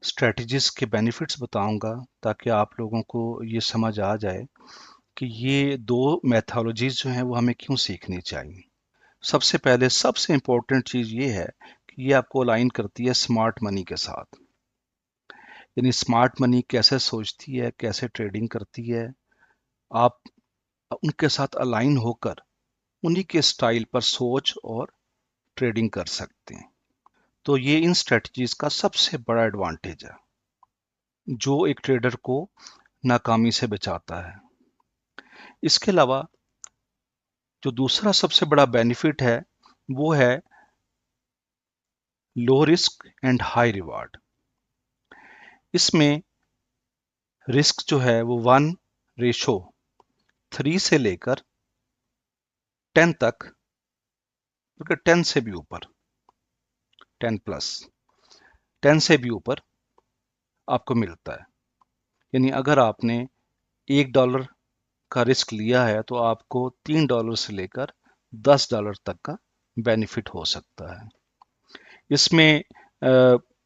[SPEAKER 1] اسٹریٹجیز کے بینیفٹس بتاؤں گا، تاکہ آپ لوگوں کو یہ سمجھ آ جائے کہ یہ دو میتھالوجیز جو ہیں وہ ہمیں کیوں سیکھنی چاہیے۔ سب سے پہلے سب سے امپورٹنٹ چیز یہ ہے کہ یہ آپ کو الائن کرتی ہے اسمارٹ منی کے ساتھ، یعنی اسمارٹ منی کیسے سوچتی ہے، کیسے ٹریڈنگ کرتی ہے، آپ ان کے ساتھ الائن ہو کر انہی کے سٹائل پر سوچ اور ٹریڈنگ کر سکتے ہیں۔ تو یہ ان اسٹریٹجیز کا سب سے بڑا ایڈوانٹیج ہے جو ایک ٹریڈر کو ناکامی سے بچاتا ہے۔ اس کے علاوہ جو دوسرا سب سے بڑا بینیفٹ ہے وہ ہے low risk and high reward. اس میں رسک جو ہے وہ 1:3 سے لے کر 10 تک، بلکہ 10 سے بھی اوپر، 10 پلس 10 سے بھی اوپر آپ کو ملتا ہے۔ یعنی اگر آپ نے $1 کا رسک لیا ہے تو آپ کو $3 سے لے کر $10 تک کا بینیفٹ ہو سکتا ہے۔ اس میں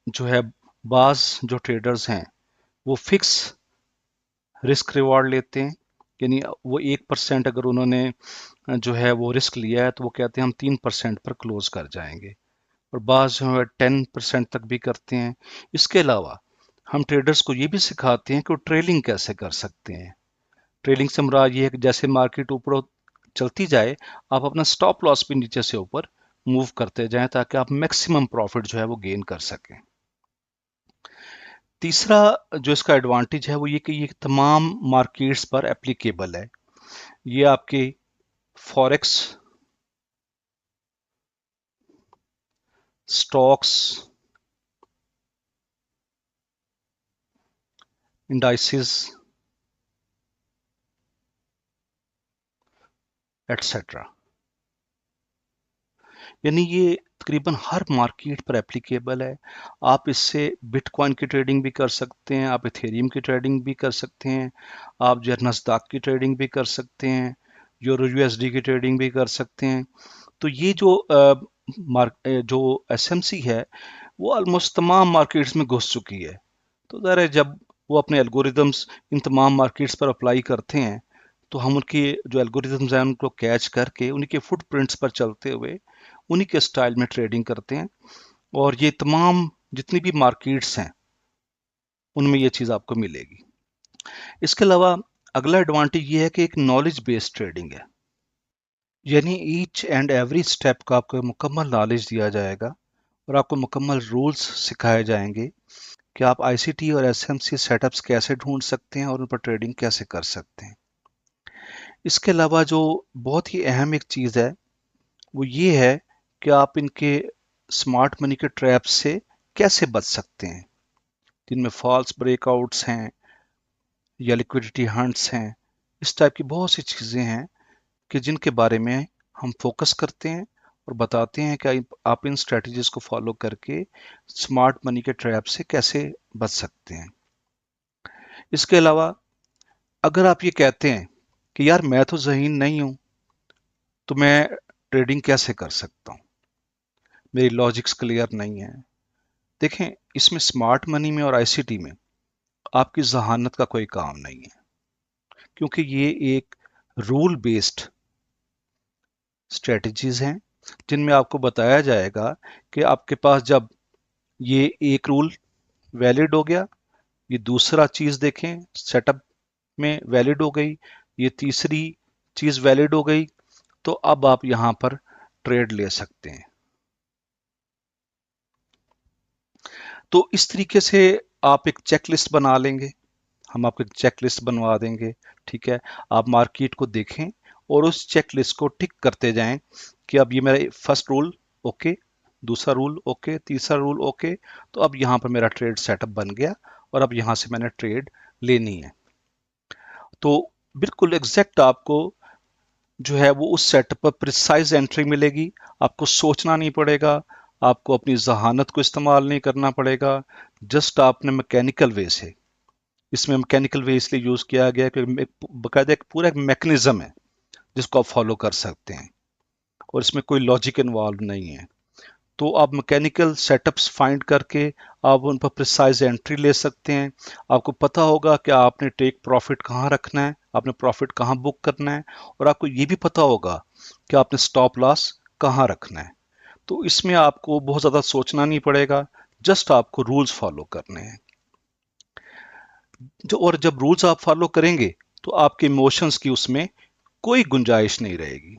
[SPEAKER 1] جو ہے بعض جو ٹریڈرز ہیں وہ فکس رسک ریوارڈ لیتے ہیں، یعنی وہ 1% اگر انہوں نے جو ہے وہ رسک لیا ہے تو وہ کہتے ہیں ہم 3% پر کلوز کر جائیں گے، اور بعض جو ہے 10% تک بھی کرتے ہیں۔ اس کے علاوہ ہم ٹریڈرز کو یہ بھی سکھاتے ہیں کہ وہ ٹریلنگ کیسے کر سکتے ہیں۔ ٹریلنگ سے مراد یہ ہے کہ جیسے مارکیٹ اوپر چلتی جائے، آپ اپنا سٹاپ لاس بھی نیچے سے اوپر موو کرتے جائیں تاکہ آپ میکسیمم پروفٹ جو ہے وہ گین کر سکیں۔ تیسرا جو اس کا ایڈوانٹیج ہے وہ یہ کہ یہ تمام مارکیٹس پر اپلیکیبل ہے۔ یہ آپ کے فوریکس، سٹاکس، انڈائسز ایٹسٹرا، یعنی یہ تقریباً ہر مارکیٹ پر اپلیکیبل ہے۔ آپ اس سے بٹ کوائن کی ٹریڈنگ بھی کر سکتے ہیں، آپ ایتھیریم کی ٹریڈنگ بھی کر سکتے ہیں، آپ جو ہے نسداق کی ٹریڈنگ بھی کر سکتے ہیں، یورو یو ایس ڈی کی ٹریڈنگ بھی کر سکتے ہیں۔ تو یہ جو ایس ایم سی ہے وہ آلموسٹ تمام مارکیٹس میں گھس چکی ہے۔ تو ظاہر ہے جب وہ اپنے الگوریدمس ان تمام مارکیٹس پر اپلائی کرتے ہیں تو ہم ان کی جو الگوریدمز ہیں ان کو کیچ کر کے ان کے فٹ پرنٹس پر چلتے ہوئے انہی کے سٹائل میں ٹریڈنگ کرتے ہیں، اور یہ تمام جتنی بھی مارکیٹس ہیں ان میں یہ چیز آپ کو ملے گی۔ اس کے علاوہ اگلا ایڈوانٹیج یہ ہے کہ ایک نالج بیسڈ ٹریڈنگ ہے، یعنی ایچ اینڈ ایوری سٹیپ کا آپ کو مکمل نالج دیا جائے گا، اور آپ کو مکمل رولز سکھائے جائیں گے کہ آپ آئی سی ٹی اور S M C setups کیسے ڈھونڈ سکتے ہیں اور ان پر ٹریڈنگ کیسے کر سکتے ہیں۔ اس کے علاوہ جو بہت ہی اہم ایک چیز ہے وہ یہ ہے کہ آپ ان کے اسمارٹ منی کے ٹریپ سے کیسے بچ سکتے ہیں، جن میں فالس بریک آؤٹس ہیں یا لیکوڈیٹی ہنٹس ہیں۔ اس ٹائپ کی بہت سی چیزیں ہیں کہ جن کے بارے میں ہم فوکس کرتے ہیں اور بتاتے ہیں کہ آپ ان اسٹریٹجیز کو فالو کر کے اسمارٹ منی کے ٹریپ سے کیسے بچ سکتے ہیں۔ इसके अलावा अगर आप ये कहते हैं कि यार मैं तो ज़हीन नहीं हूं, तो मैं ट्रेडिंग कैसे कर सकता हूं, मेरी लॉजिक्स क्लियर नहीं है। देखें, इसमें स्मार्ट मनी में और आईसीटी में आपकी जहानत का कोई काम नहीं है, क्योंकि ये एक रूल बेस्ड स्ट्रेटजीज हैं जिनमें आपको बताया जाएगा कि आपके पास जब ये एक रूल वैलिड हो गया, ये दूसरा चीज देखें सेटअप में वैलिड हो गई, ये तीसरी चीज वैलिड हो गई, तो अब आप यहां पर ट्रेड ले सकते हैं। तो इस तरीके से आप एक चेकलिस्ट बना लेंगे, हम आपको एक चेकलिस्ट बनवा देंगे। ठीक है, आप मार्केट को देखें और उस चेकलिस्ट को टिक करते जाएं कि अब ये मेरा फर्स्ट रूल ओके, दूसरा रूल ओके, तीसरा रूल ओके, तो अब यहाँ पर मेरा ट्रेड सेटअप बन गया और अब यहाँ से मैंने ट्रेड लेनी है। तो बिल्कुल एग्जैक्ट आपको जो है वो उस सेटअप पर प्रिसाइज एंट्री मिलेगी, आपको सोचना नहीं पड़ेगा, आपको अपनी जहानत को इस्तेमाल नहीं करना पड़ेगा। जस्ट आपने मैकेनिकल वे से, इसमें मैकेनिकल वे इसलिए यूज किया गया क्योंकि बकायदा एक पूरा एक मैकेनिज्म है जिसको आप फॉलो कर सकते हैं और इसमें कोई लॉजिक इन्वॉल्व नहीं है। तो आप मैकेनिकल सेटअप्स फाइंड करके आप उन पर प्रिसाइज एंट्री ले सकते हैं। आपको पता होगा कि आपने टेक प्रॉफिट कहाँ रखना है, आपने प्रॉफिट कहाँ बुक करना है, और आपको ये भी पता होगा कि आपने स्टॉप लॉस कहाँ रखना है। तो इसमें आपको बहुत ज़्यादा सोचना नहीं पड़ेगा, जस्ट आपको रूल्स फॉलो करने हैं। और जब रूल्स आप फॉलो करेंगे तो आपके इमोशंस की उसमें कोई गुंजाइश नहीं रहेगी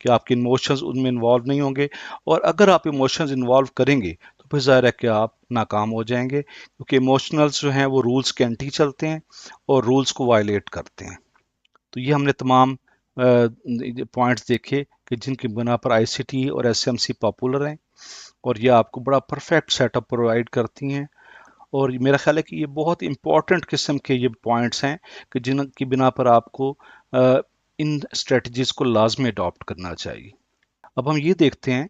[SPEAKER 1] कि आपके इमोशंस उनमें इन्वॉल्व नहीं होंगे। और अगर आप इमोशंस इन्वॉल्व करेंगे तो फिर ज़ाहिर है कि आप नाकाम हो जाएंगे, क्योंकि इमोशनल्स जो हैं वो रूल्स के एंटी चलते हैं और रूल्स को वायलेट करते हैं। तो ये हमने तमाम पॉइंट्स देखे कि जिनकी बिना पर आईसीटी और एसएमसी पॉपुलर हैं और ये आपको बड़ा परफेक्ट सेटअप प्रोवाइड करती हैं। और मेरा ख्याल है कि ये बहुत इंपॉर्टेंट किस्म के ये पॉइंट्स हैं कि जिनकी बिना पर आपको इन स्ट्रेटजीज को लाजमी अडॉप्ट करना चाहिए। अब हम ये देखते हैं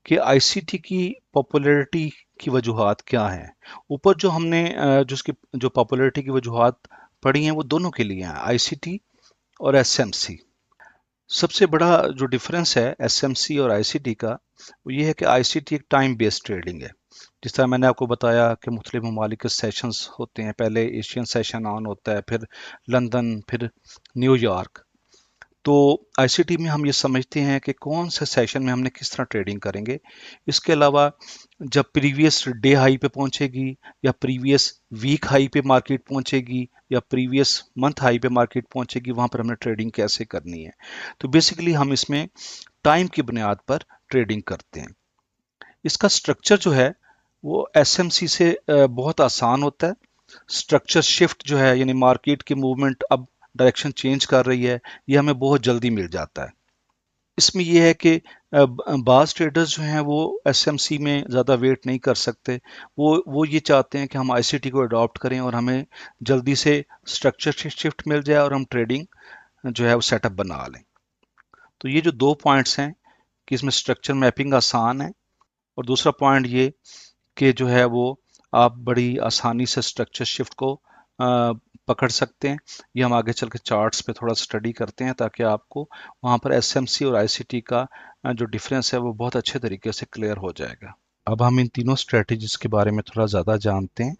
[SPEAKER 1] कि आईसीटी की पॉपुलैरिटी की वजूहात क्या हैं। ऊपर जो हमने जो उसकी जो पॉपुलैरिटी की वजूहात पढ़ी हैं वो दोनों के लिए हैं, आईसीटी और एसएमसी। सबसे बड़ा जो डिफरेंस है एसएमसी और आईसीटी का वो ये है कि आईसीटी एक टाइम बेस्ड ट्रेडिंग है। जिस तरह मैंने आपको बताया कि मुख्तलिफ ममालिक के सेशंस होते हैं, पहले एशियन सेशन ऑन होता है, फिर लंदन, फिर न्यूयॉर्क। तो आईसीटी में हम ये समझते हैं कि कौन से सेशन में हमने किस तरह ट्रेडिंग करेंगे। इसके अलावा जब प्रीवियस डे हाई पे पहुंचेगी या प्रीवियस वीक हाई पे मार्केट पहुंचेगी या प्रीवियस मंथ हाई पे मार्केट पहुंचेगी, वहां पर हमने ट्रेडिंग कैसे करनी है। तो बेसिकली हम इसमें टाइम की बुनियाद पर ट्रेडिंग करते हैं। इसका स्ट्रक्चर जो है वो एसएमसी से बहुत आसान होता है। स्ट्रक्चर शिफ्ट जो है यानी मार्केट की मूवमेंट अब डायरेक्शन चेंज कर रही है, ये हमें बहुत जल्दी मिल जाता है। इसमें यह है कि बाज ट्रेडर्स जो हैं वो एसएमसी में ज़्यादा वेट नहीं कर सकते। वो ये चाहते हैं कि हम आईसीटी को अडॉप्ट करें और हमें जल्दी से स्ट्रक्चर शिफ्ट मिल जाए और हम ट्रेडिंग जो है वो सेटअप बना लें। तो ये जो दो पॉइंट्स हैं कि इसमें स्ट्रक्चर मैपिंग आसान है, और दूसरा पॉइंट ये कि जो है वो आप बड़ी आसानी से स्ट्रक्चर शिफ्ट को पकड़ सकते हैं। ये हम आगे चल के चार्ट्स पे थोड़ा स्टडी करते हैं ताकि आपको वहाँ पर एसएमसी और आईसीटी का जो डिफरेंस है वो बहुत अच्छे तरीके से क्लियर हो जाएगा। अब हम इन तीनों स्ट्रेटजीज के बारे में थोड़ा ज़्यादा जानते हैं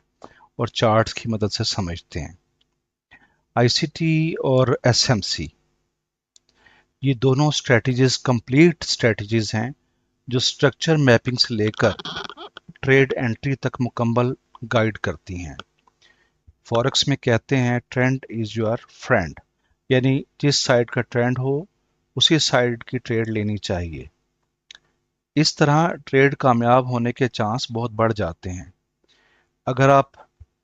[SPEAKER 1] और चार्ट्स की मदद से समझते हैं। आईसीटी और एसएमसी ये दोनों स्ट्रेटजीज कंप्लीट स्ट्रेटजीज हैं जो स्ट्रक्चर मैपिंग से लेकर ट्रेड एंट्री तक मुकम्मल गाइड करती हैं। फॉरेक्स में कहते हैं ट्रेंड इज योर फ्रेंड, यानी जिस साइड का ट्रेंड हो उसी साइड की ट्रेड लेनी चाहिए। इस तरह ट्रेड कामयाब होने के चांस बहुत बढ़ जाते हैं। अगर आप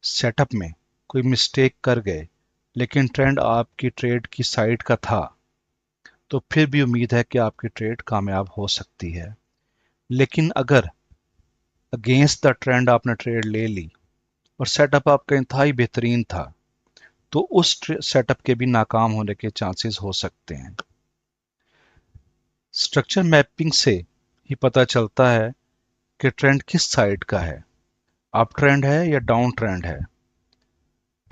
[SPEAKER 1] सेटअप में कोई मिस्टेक कर गए लेकिन ट्रेंड आपकी ट्रेड की साइड का था, तो फिर भी उम्मीद है कि आपकी ट्रेड कामयाब हो सकती है। लेकिन अगर अगेंस्ट द ट्रेंड आपने ट्रेड ले ली और सेटअप आपका इंतहाई बेहतरीन था, तो उस सेटअप के भी नाकाम होने के चांसेस हो सकते हैं। स्ट्रक्चर मैपिंग से ही पता चलता है कि ट्रेंड किस साइड का है, अप ट्रेंड है या डाउन ट्रेंड है।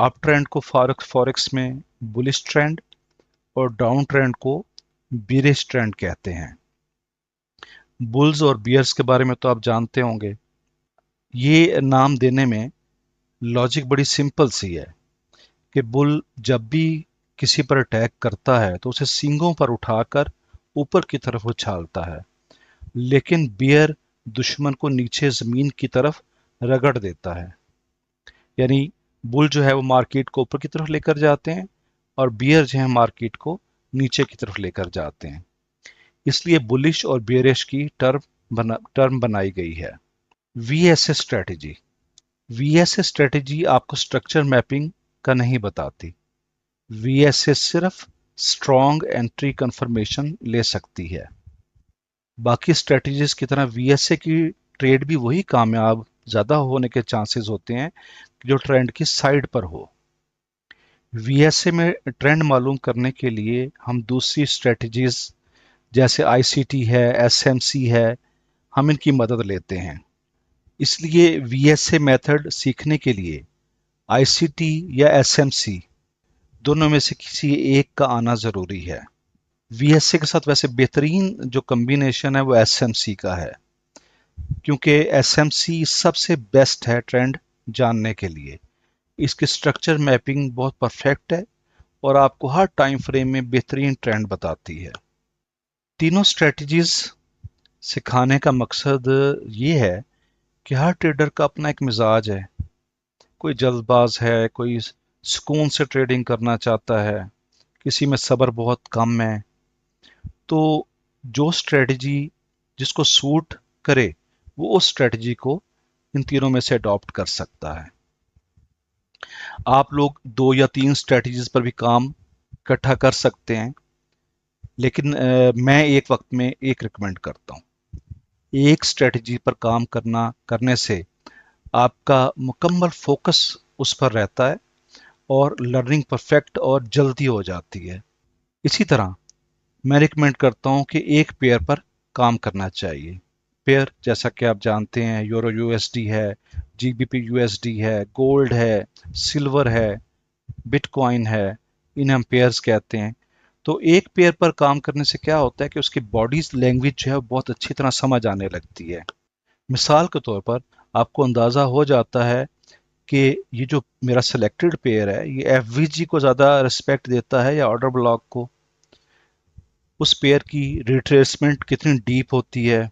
[SPEAKER 1] अप ट्रेंड को फॉरेक्स में बुलिश ट्रेंड और डाउन ट्रेंड को बियरिश ट्रेंड कहते हैं। बुल्स और बियर्स के बारे में तो आप जानते होंगे। ये नाम देने में लॉजिक बड़ी सिंपल सी है कि बुल जब भी किसी पर अटैक करता है तो उसे सींगों पर उठाकर ऊपर की तरफ उछालता है, लेकिन बियर दुश्मन को नीचे जमीन की तरफ रगड़ देता है। यानी बुल जो है वो मार्केट को ऊपर की तरफ लेकर जाते हैं और बियर जो है मार्केट को नीचे की तरफ लेकर जाते हैं। इसलिए बुलिश और बियरिश की टर्म बनाई गई है। VSA strategy. वीएसए स्ट्रेटेजी आपको स्ट्रक्चर मैपिंग का नहीं बताती। वीएसए सिर्फ स्ट्रॉन्ग एंट्री कंफर्मेशन ले सकती है। बाकी स्ट्रेटजीज की तरह वीएसए की ट्रेड भी वही कामयाब ज़्यादा होने के चांसेस होते हैं जो ट्रेंड की साइड पर हो। वीएसए में ट्रेंड मालूम करने के लिए हम दूसरी स्ट्रेटजीज जैसे आईसीटी है, एसएमसी है, हम इनकी मदद लेते हैं। इसलिए वीएसए मेथड सीखने के लिए आईसीटी या एसएमसी दोनों में से किसी एक का आना ज़रूरी है। वीएसए के साथ वैसे बेहतरीन जो कम्बिनेशन है वो एसएमसी का है, क्योंकि एसएमसी सबसे बेस्ट है ट्रेंड जानने के लिए। इसकी स्ट्रक्चर मैपिंग बहुत परफेक्ट है और आपको हर टाइम फ्रेम में बेहतरीन ट्रेंड बताती है। तीनों स्ट्रेटजीज सिखाने का मकसद ये है कि हर ट्रेडर का अपना एक मिजाज है। कोई जल्दबाज है, कोई सुकून से ट्रेडिंग करना चाहता है, किसी में सब्र बहुत कम है। तो जो स्ट्रेटजी जिसको सूट करे वो उस स्ट्रेटजी को इन तीनों में से अडॉप्ट कर सकता है। आप लोग 2 या 3 स्ट्रेटजीज पर भी काम इकट्ठा कर सकते हैं, लेकिन मैं एक वक्त में एक रिकमेंड करता हूँ। एक स्ट्रेटजी पर काम करने से आपका मुकम्मल फोकस उस पर रहता है और लर्निंग परफेक्ट और जल्दी हो जाती है। इसी तरह मैं रिकमेंड करता हूँ कि एक पेयर पर काम करना चाहिए। पेयर जैसा कि आप जानते हैं यूरो यूएसडी है, जीबीपी यूएसडी है, गोल्ड है, सिल्वर है, बिटकॉइन है, इन्हें हम पेयर्स कहते हैं। तो एक पेयर पर काम करने से क्या होता है कि उसकी बॉडी लैंग्वेज जो है बहुत अच्छी तरह समझ आने लगती है। मिसाल के तौर पर आपको अंदाज़ा हो जाता है कि ये जो मेरा सिलेक्टेड पेयर है ये एफवीजी को ज़्यादा रिस्पेक्ट देता है या ऑर्डर ब्लॉक को। उस पेयर की रिट्रेसमेंट कितनी डीप होती है,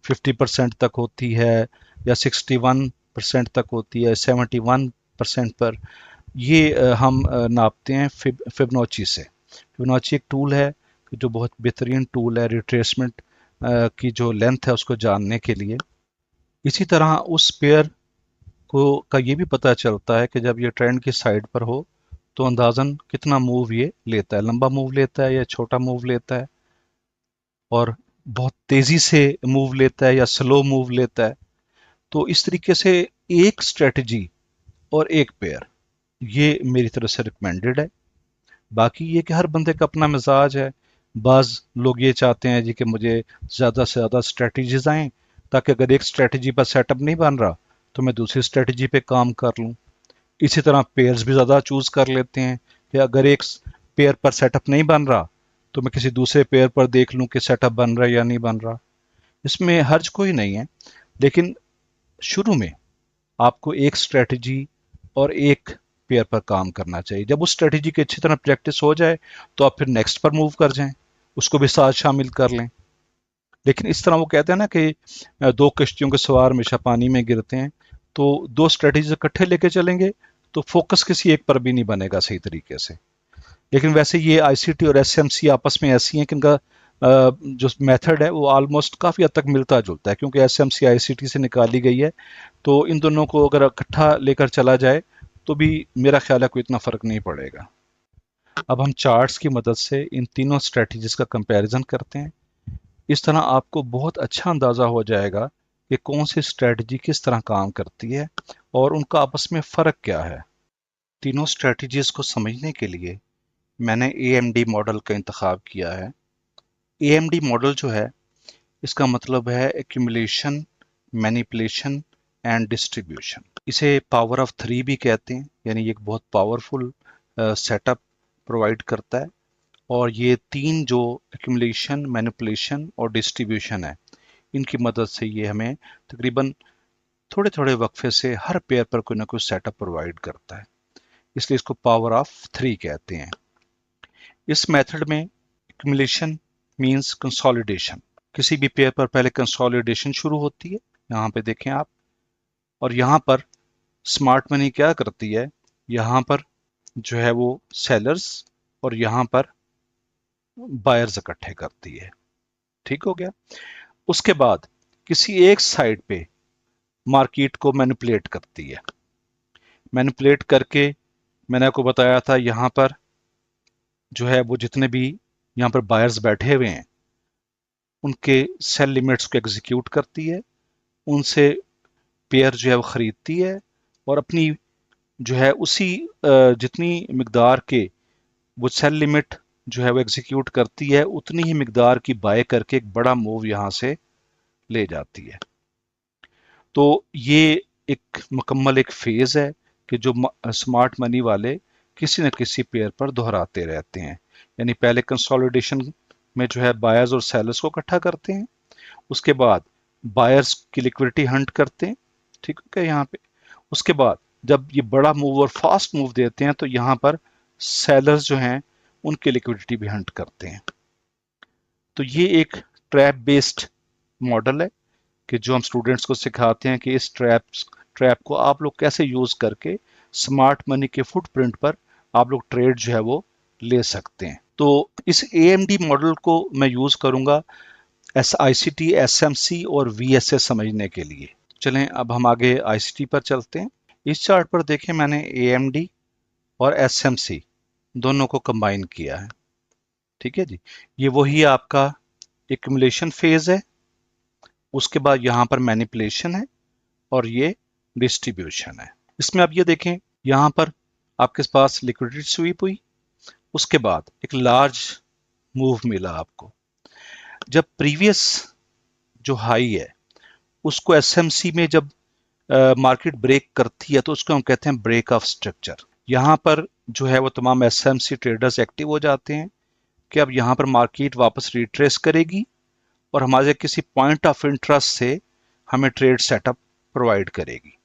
[SPEAKER 1] 50% तक होती है या 61% तक होती है, 71% पर। ये हम नापते हैं फिबोनाची से। फिबोनाची एक टूल है जो बहुत बेहतरीन टूल है रिट्रेसमेंट की जो लेंथ है उसको जानने के लिए। इसी तरह उस पेयर को का ये भी पता चलता है कि जब ये ट्रेंड की साइड पर हो तो अंदाजन कितना मूव ये लेता है, लंबा मूव लेता है या छोटा मूव लेता है, और बहुत तेजी से मूव लेता है या स्लो मूव लेता है। तो इस तरीके से एक स्ट्रेटजी और एक पेयर ये मेरी तरफ से रिकमेंडेड है। बाकी ये कि हर बंदे का अपना मिजाज है। बाज लोग ये चाहते हैं जी कि मुझे ज़्यादा से ज़्यादा स्ट्रेटजीज आएँ, ताकि अगर एक स्ट्रेटजी पर सेटअप नहीं बन रहा तो मैं दूसरी स्ट्रेटजी पे काम कर लूँ। इसी तरह पेयर्स भी ज़्यादा चूज़ कर लेते हैं कि अगर एक पेयर पर सेटअप नहीं बन रहा तो मैं किसी दूसरे पेयर पर देख लूँ कि सेटअप बन रहा है या नहीं बन रहा। इसमें हर्ज कोई नहीं है, लेकिन शुरू में आपको एक स्ट्रेटजी और एक पेयर पर काम करना चाहिए। जब उस स्ट्रेटजी की अच्छी तरह प्रैक्टिस हो जाए तो आप फिर नेक्स्ट पर मूव कर जाएं, उसको भी साथ शामिल कर लें। लेकिन इस तरह वो कहते हैं ना कि दो कश्तियों के सवार हमेशा पानी में गिरते हैं। तो दो स्ट्रेटजीज इकट्ठे लेके चलेंगे तो फोकस किसी एक पर भी नहीं बनेगा सही तरीके से। लेकिन वैसे ये आईसीटी और एसएमसी आपस में ऐसी हैं कि इनका जो मेथड है वो ऑलमोस्ट काफ़ी हद तक मिलता जुलता है, क्योंकि एसएमसी आईसीटी से निकाली गई है। तो इन दोनों को अगर इकट्ठा लेकर चला जाए तो भी मेरा ख्याल है कोई इतना फ़र्क नहीं पड़ेगा। अब हम चार्ट्स की मदद से इन तीनों स्ट्रेटजीज का कंपैरिजन करते हैं। इस तरह आपको बहुत अच्छा अंदाज़ा हो जाएगा कि कौन सी स्ट्रेटजी किस तरह काम करती है और उनका आपस में फ़र्क क्या है। तीनों स्ट्रेटजीज को समझने के लिए मैंने AMD मॉडल का इंतखाब किया है। AMD मॉडल जो है इसका मतलब है एक्यूमुलेशन, मैनिपुलेशन एंड डिस्ट्रीब्यूशन। इसे पावर ऑफ 3 भी कहते हैं, यानी ये एक बहुत पावरफुल सेटअप प्रोवाइड करता है। और ये 3 जो एक्यूमुलेशन, मैनिपुलेशन और डिस्ट्रीब्यूशन है, इनकी मदद से ये हमें तकरीबन थोड़े थोड़े वक्फे से हर पेयर पर कोई ना कोई सेटअप प्रोवाइड करता है, इसलिए इसको पावर ऑफ 3 कहते हैं। इस मेथड में एक्यूमुलेशन मींस कंसोलिडेशन, किसी भी पेयर पर पहले कंसोलिडेशन शुरू होती है, यहाँ पे देखें आप। और यहाँ पर स्मार्ट मनी क्या करती है, यहाँ पर जो है वो सेलर्स और यहाँ पर बायर्स इकट्ठे करती है। ठीक हो गया। उसके बाद किसी एक साइड पे मार्केट को मैनिपुलेट करती है। मैनिपुलेट करके मैंने आपको बताया था, यहाँ पर जो है वो जितने भी यहाँ पर बायर्स बैठे हुए हैं उनके सेल लिमिट्स को एग्जीक्यूट करती है, उनसे पेयर जो है वो खरीदती है और अपनी जो है उसी जितनी मिकदार के वो सेल लिमिट जो है वो एग्जीक्यूट करती है, उतनी ही मिकदार की बाय करके एक बड़ा मूव यहाँ से ले जाती है। तो ये एक मुकम्मल एक फेज है कि जो स्मार्ट मनी वाले किसी न किसी पेयर पर दोहराते रहते हैं। यानी पहले कंसोलिडेशन में जो है बायर्स और सेलर्स को इकट्ठा करते हैं, उसके बाद बायर्स की लिक्विडिटी हंट करते हैं, ठीक है यहाँ पे। उसके बाद जब ये बड़ा मूव और फास्ट मूव देते हैं तो यहाँ पर सेलर्स जो हैं उनकी लिक्विडिटी भी हंट करते हैं। तो ये एक ट्रैप बेस्ड मॉडल है कि जो हम स्टूडेंट्स को सिखाते हैं कि इस ट्रैप को आप लोग कैसे यूज करके स्मार्ट मनी के फुटप्रिंट पर आप लोग ट्रेड जो है वो ले सकते हैं। तो इस AMD मॉडल को मैं यूज करूंगा ICT, SMC और VSA समझने के लिए। चलें अब हम आगे ICT पर चलते हैं। इस चार्ट पर देखें मैंने AMD और SMC दोनों को कंबाइन किया है, ठीक है जी। ये वही आपका एक्यूमुलेशन फेज है, उसके बाद यहाँ पर मैनिपुलेशन है और ये डिस्ट्रीब्यूशन है। इसमें अब ये देखें, यहाँ पर आपके पास लिक्विडिटी स्वीप हुई, उसके बाद एक लार्ज मूव मिला आपको। जब प्रीवियस जो हाई है उसको SMC में जब मार्केट ब्रेक करती है तो उसको हम कहते हैं ब्रेक ऑफ स्ट्रक्चर। यहाँ पर जो है वो तमाम SMC ट्रेडर्स एक्टिव हो जाते हैं कि अब यहाँ पर मार्केट वापस रिट्रेस करेगी और हमारे किसी पॉइंट ऑफ इंटरेस्ट से हमें ट्रेड सेटअप प्रोवाइड करेगी।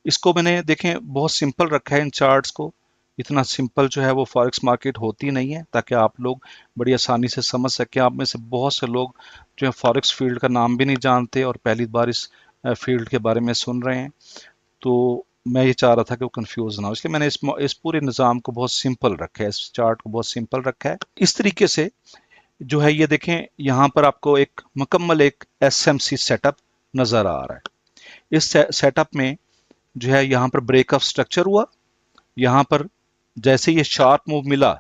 [SPEAKER 1] इसको मैंने देखें बहुत सिंपल रखा है इन चार्ट्स को, इतना सिंपल जो है वो फॉरेक्स मार्केट होती नहीं है, ताकि आप लोग बड़ी आसानी से समझ सकें। आप में से बहुत से लोग जो है फॉरेक्स फील्ड का नाम भी नहीं जानते और पहली बार इस फील्ड के बारे में सुन रहे हैं, तो मैं ये चाह रहा था कि वो कंफ्यूज ना हो, इसलिए मैंने इस पूरे निज़ाम को बहुत सिंपल रखा है, इस चार्ट को बहुत सिंपल रखा है। इस तरीके से जो है ये देखें, यहाँ पर आपको एक मुकम्मल एक SMC सेटअप नज़र आ रहा है। इस सेटअप में जो है यहाँ पर ब्रेक ऑफ स्ट्रक्चर हुआ, यहाँ पर जैसे ये शार्प मूव मिला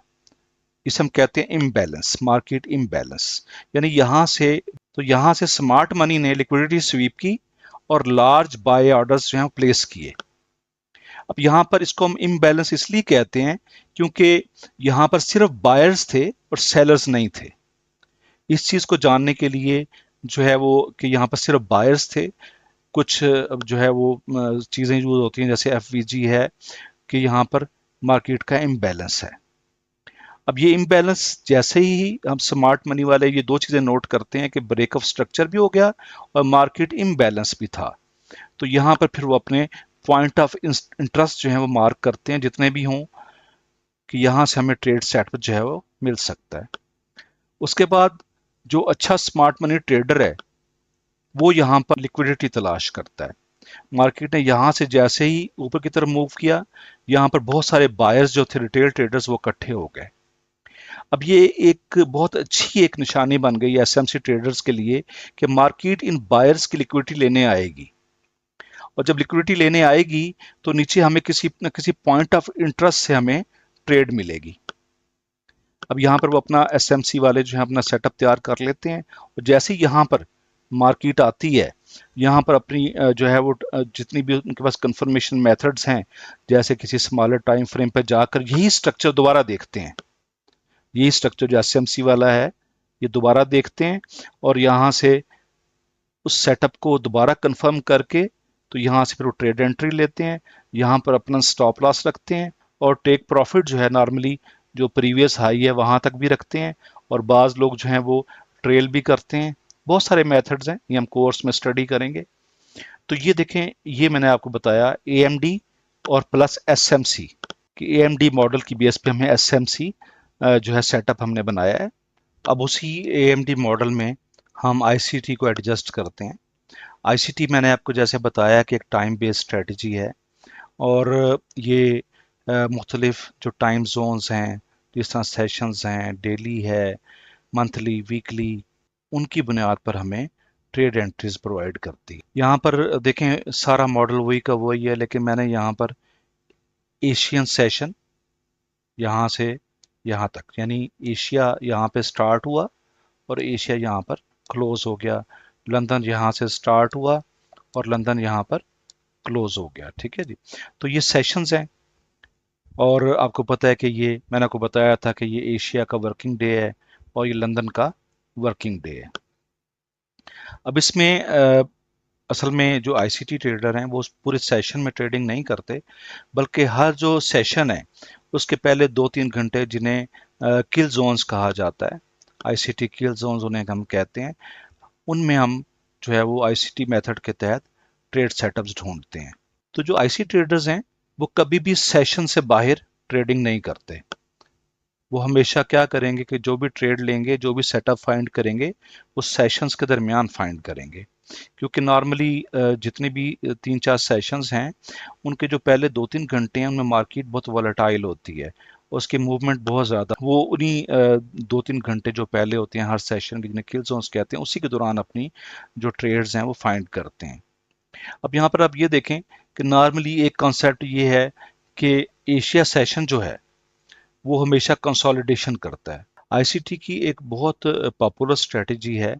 [SPEAKER 1] इसे हम कहते हैं इम्बैलेंस, मार्केट इम्बैलेंस। यानी यहाँ से स्मार्ट मनी ने लिक्विडिटी स्वीप की और लार्ज बाय ऑर्डर्स जो हैं प्लेस किए। अब यहाँ पर इसको हम इम्बैलेंस इसलिए कहते हैं क्योंकि यहाँ पर सिर्फ बायर्स थे और सेलर्स नहीं थे। इस चीज को जानने के लिए जो है वो कि यहाँ पर सिर्फ बायर्स थे, कुछ जो है वो चीजें यूज होती हैं जैसे FVG है कि यहाँ पर मार्केट का इम्बैलेंस है। अब ये इम्बैलेंस जैसे ही हम स्मार्ट मनी वाले ये दो चीजें नोट करते हैं कि ब्रेक ऑफ स्ट्रक्चर भी हो गया और मार्केट इम्बैलेंस भी था, तो यहाँ पर फिर वो अपने पॉइंट ऑफ इंटरेस्ट जो है वो मार्क करते हैं जितने भी हों कि यहाँ से हमें ट्रेड सेट जो है वो मिल सकता है। उसके बाद जो अच्छा स्मार्ट मनी ट्रेडर है वो यहाँ पर लिक्विडिटी तलाश करता है। मार्केट ने यहाँ से जैसे ही ऊपर की तरफ मूव किया, यहाँ पर बहुत सारे बायर्स जो थे रिटेल ट्रेडर्स वो इकट्ठे हो गए। अब ये एक बहुत अच्छी एक निशानी बन गई SMC ट्रेडर्स के लिए कि मार्केट इन बायर्स की लिक्विडिटी लेने आएगी, और जब लिक्विडिटी लेने आएगी तो नीचे हमें किसी न किसी पॉइंट ऑफ इंटरेस्ट से हमें ट्रेड मिलेगी। अब यहाँ पर वो अपना SMC वाले जो है अपना सेटअप तैयार कर लेते हैं और जैसे ही यहाँ पर मार्केट आती है, यहाँ पर अपनी जो है वो जितनी भी उनके पास कंफर्मेशन मेथड्स हैं, जैसे किसी स्मॉलर टाइम फ्रेम पर जाकर यही स्ट्रक्चर दोबारा देखते हैं, यही स्ट्रक्चर जो SMC वाला है ये दोबारा देखते हैं और यहाँ से उस सेटअप को दोबारा कंफर्म करके तो यहाँ से फिर वो ट्रेड एंट्री लेते हैं, यहाँ पर अपना स्टॉप लॉस रखते हैं, और टेक प्रॉफिट जो है नॉर्मली जो प्रीवियस हाई है वहाँ तक भी रखते हैं, और बाज़ लोग जो हैं वो ट्रेल भी करते हैं। बहुत सारे मेथड्स हैं, ये हम कोर्स में स्टडी करेंगे। तो ये देखें, ये मैंने आपको बताया AMD और प्लस SMC कि AMD मॉडल की बेस पे हमें SMC जो है सेटअप हमने बनाया है। अब उसी AMD मॉडल में हम ICT को एडजस्ट करते हैं। ICT मैंने आपको जैसे बताया कि एक टाइम बेस्ड स्ट्रेटजी है, और ये मुख्तलिफ जो टाइम जोन्स हैं, जिस तरह सेशंस हैं, डेली है, मंथली, वीकली, उनकी बुनियाद पर हमें ट्रेड एंट्रीज प्रोवाइड करती है। यहाँ पर देखें सारा मॉडल वही का वही है, लेकिन मैंने यहाँ पर एशियन सेशन यहाँ से यहाँ तक, यानी एशिया यहाँ पे स्टार्ट हुआ और एशिया यहाँ पर क्लोज हो गया, लंदन यहाँ से स्टार्ट हुआ और लंदन यहाँ पर क्लोज हो गया। ठीक है जी, तो ये सेशंस हैं, और आपको पता है कि ये मैंने आपको बताया था कि ये एशिया का वर्किंग डे है और ये लंदन का वर्किंग डे है। अब इसमें असल में जो आईसीटी ट्रेडर हैं वो उस पूरे सेशन में ट्रेडिंग नहीं करते, बल्कि हर जो सेशन है उसके पहले 2-3 घंटे, जिन्हें किल जोन्स कहा जाता है, आईसीटी किल जोन्स उन्हें हम कहते हैं, उनमें हम जो है वो आईसीटी मेथड के तहत ट्रेड सेटअप्स ढूंढते हैं। तो जो आईसी ट्रेडर्स हैं वो कभी भी सेशन से बाहर ट्रेडिंग नहीं करते। वो हमेशा क्या करेंगे कि जो भी ट्रेड लेंगे, जो भी सेटअप फाइंड करेंगे, वो सेशंस के दरमियान फाइंड करेंगे, क्योंकि नॉर्मली जितने भी 3-4 सेशंस हैं उनके जो पहले 2-3 घंटे हैं उनमें मार्केट बहुत वॉलेटाइल होती है, उसकी मूवमेंट बहुत ज़्यादा, वो उन्हीं 2-3 घंटे जो पहले होते हैं हर सेशन के, जिन्हें किल जोन्स कहते हैं, उसी के दौरान अपनी जो ट्रेड्स हैं वो फाइंड करते हैं। अब यहाँ पर आप ये देखें कि नॉर्मली एक कॉन्सेप्ट ये है कि एशिया सेशन जो है वो हमेशा कंसोलिडेशन करता है। आईसीटी की एक बहुत पॉपुलर स्ट्रेटजी है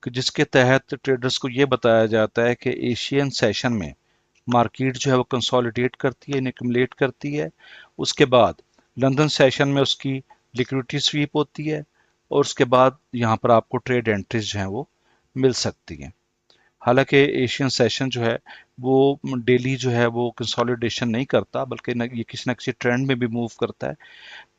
[SPEAKER 1] कि जिसके तहत ट्रेडर्स को ये बताया जाता है कि एशियन सेशन में मार्केट जो है वो कंसोलिडेट करती है, एक्युमुलेट करती है, उसके बाद लंदन सेशन में उसकी लिक्विडिटी स्वीप होती है, और उसके बाद यहाँ पर आपको ट्रेड एंट्रीज जो हैं वो मिल सकती हैं। हालांकि एशियन सेशन जो है वो डेली जो है वो कंसोलिडेशन नहीं करता, बल्कि ये किसी न किसी ट्रेंड में भी मूव करता है।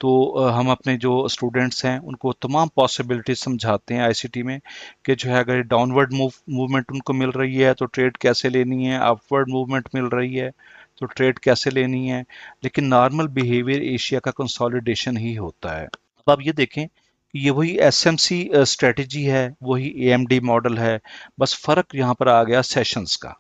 [SPEAKER 1] तो हम अपने जो स्टूडेंट्स हैं उनको तमाम पॉसिबिलिटीज समझाते हैं आईसीटी में कि जो है अगर डाउनवर्ड मूवमेंट उनको मिल रही है तो ट्रेड कैसे लेनी है, अपवर्ड मूवमेंट मिल रही है तो ट्रेड कैसे लेनी है, लेकिन नॉर्मल बिहेवियर एशिया का कंसोलिडेशन ही होता है। अब आप ये देखें कि ये वही एसएमसी स्ट्रेटजी है, वही एएमडी मॉडल है, बस फर्क यहाँ पर आ गया सेशंस का।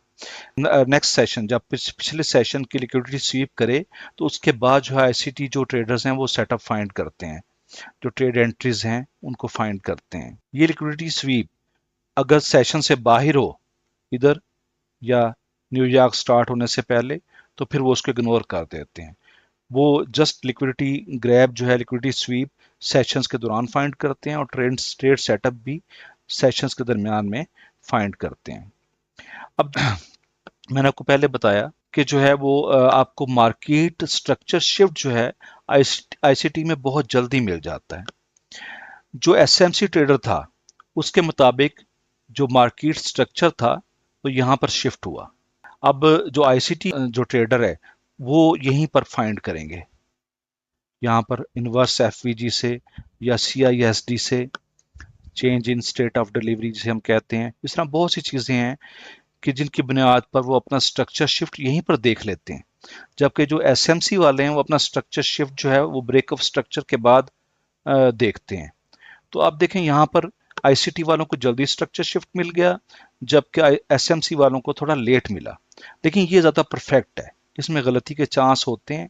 [SPEAKER 1] नेक्स्ट सेशन जब पिछले सेशन की लिक्विडिटी स्वीप करे तो उसके बाद जो है आईसीटी जो ट्रेडर्स हैं वो सेटअप फाइंड करते हैं, जो ट्रेड एंट्रीज हैं उनको फाइंड करते हैं। ये लिक्विडिटी स्वीप अगर सेशन से बाहर हो इधर या न्यूयॉर्क स्टार्ट होने से पहले, तो फिर वो उसको इग्नोर कर देते हैं। वो जस्ट लिक्विडिटी ग्रैब जो है, लिक्विडिटी स्वीप सेशंस के दौरान फाइंड करते हैं, और ट्रेड सेटअप भी सेशंस के दरमियान में फाइंड करते हैं। अब मैंने आपको पहले बताया कि जो है वो आपको मार्केट स्ट्रक्चर शिफ्ट जो है आईसीटी में बहुत जल्दी मिल जाता है। जो एसएमसी ट्रेडर था उसके मुताबिक जो मार्केट स्ट्रक्चर था वो यहाँ पर शिफ्ट हुआ। अब जो आईसीटी जो ट्रेडर है वो यहीं पर फाइंड करेंगे, यहाँ पर इनवर्स एफवीजी से या सीआईएसडी से, change in state of delivery जिसे हम कहते हैं, इस तरह बहुत सी चीज़ें हैं कि जिनकी बुनियाद पर वो अपना स्ट्रक्चर शिफ्ट यहीं पर देख लेते हैं। जबकि जो एसएमसी वाले हैं वो अपना स्ट्रक्चर शिफ्ट जो है वो ब्रेकअप स्ट्रक्चर के बाद देखते हैं। तो आप देखें यहाँ पर आईसीटी वालों को जल्दी स्ट्रक्चर शिफ्ट मिल गया, जबकि एसएमसी वालों को थोड़ा लेट मिला। लेकिन ये ज़्यादा परफेक्ट है, इसमें गलती के चांस होते हैं,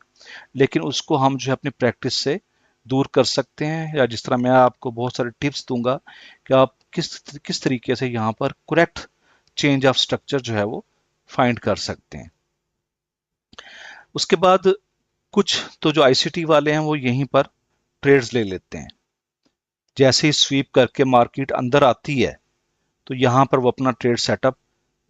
[SPEAKER 1] लेकिन उसको हम जो है अपनी प्रैक्टिस से दूर कर सकते हैं, या जिस तरह मैं आपको बहुत सारे टिप्स दूंगा कि आप किस किस तरीके से यहाँ पर करेक्ट चेंज ऑफ स्ट्रक्चर जो है वो फाइंड कर सकते हैं। उसके बाद कुछ तो जो आईसीटी वाले हैं वो यहीं पर ट्रेड्स ले लेते हैं। जैसे ही स्वीप करके मार्केट अंदर आती है तो यहाँ पर वो अपना ट्रेड सेटअप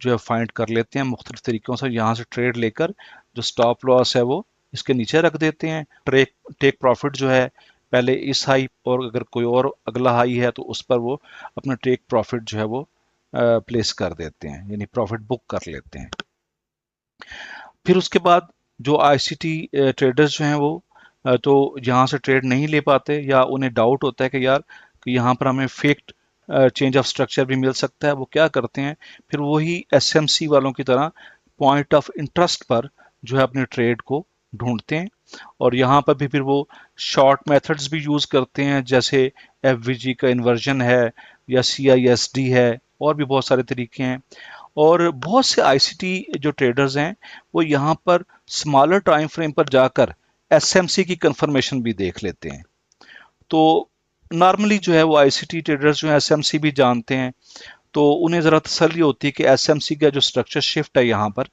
[SPEAKER 1] जो है फाइंड कर लेते हैं मुख्तलिफ तरीकों से। यहाँ से ट्रेड लेकर जो स्टॉप लॉस है वो इसके नीचे रख देते हैं। टेक प्रॉफिट जो है पहले इस हाई, और अगर कोई और अगला हाई है तो उस पर वो अपना टेक प्रॉफिट जो है वो प्लेस कर देते हैं, यानी प्रॉफिट बुक कर लेते हैं। फिर उसके बाद जो आईसीटी ट्रेडर्स जो हैं वो तो यहाँ से ट्रेड नहीं ले पाते, या उन्हें डाउट होता है कि यार कि यहाँ पर हमें फेक चेंज ऑफ स्ट्रक्चर भी मिल सकता है। वो क्या करते हैं, फिर वही एसएमसी वालों की तरह पॉइंट ऑफ इंटरेस्ट पर जो है अपने ट्रेड को ढूंढते हैं। और यहाँ पर भी फिर वो शॉर्ट मेथड्स भी यूज़ करते हैं, जैसे एफवीजी का इन्वर्जन है या सीआईएसडी है, और भी बहुत सारे तरीके हैं। और बहुत से आईसीटी जो ट्रेडर्स हैं वो यहाँ पर स्मॉलर टाइम फ्रेम पर जाकर एसएमसी की कंफर्मेशन भी देख लेते हैं। तो नॉर्मली जो है वो आईसीटी ट्रेडर्स जो है एसएमसी भी जानते हैं, तो उन्हें ज़रा तसल्ली होती है कि एसएमसी का जो स्ट्रक्चर शिफ्ट है यहाँ पर,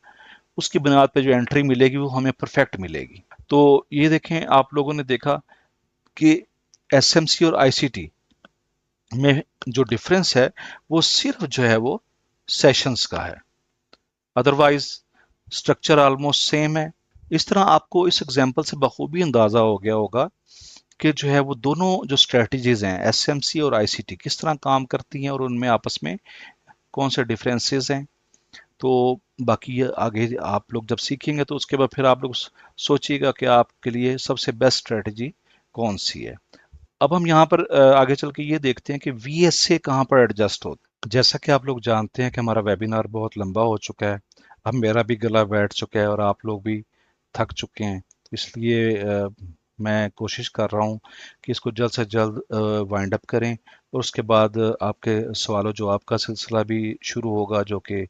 [SPEAKER 1] उसकी बुनियाद पे जो एंट्री मिलेगी वो हमें परफेक्ट मिलेगी। तो ये देखें, आप लोगों ने देखा कि एसएमसी और आईसीटी में जो डिफरेंस है वो सिर्फ जो है वो सेशंस का है, अदरवाइज स्ट्रक्चर ऑलमोस्ट सेम है। इस तरह आपको इस एग्जांपल से बखूबी अंदाजा हो गया होगा कि जो है वो दोनों जो स्ट्रेटजीज हैं एसएमसी और आईसीटी किस तरह काम करती हैं और उनमें आपस में कौन से डिफरेंसेस हैं। तो बाकी ये आगे आप लोग जब सीखेंगे तो उसके बाद फिर आप लोग सोचिएगा कि आपके लिए सबसे बेस्ट स्ट्रेटजी कौन सी है। अब हम यहाँ पर आगे चल के ये देखते हैं कि वीएसए कहाँ पर एडजस्ट होता है। जैसा कि आप लोग जानते हैं कि हमारा वेबिनार बहुत लंबा हो चुका है, अब मेरा भी गला बैठ चुका है और आप लोग भी थक चुके हैं, इसलिए मैं कोशिश कर रहा हूँ कि इसको जल्द से जल्द वाइंड अप करें, और उसके बाद आपके सवालों जवाब का सिलसिला भी शुरू होगा, जो कि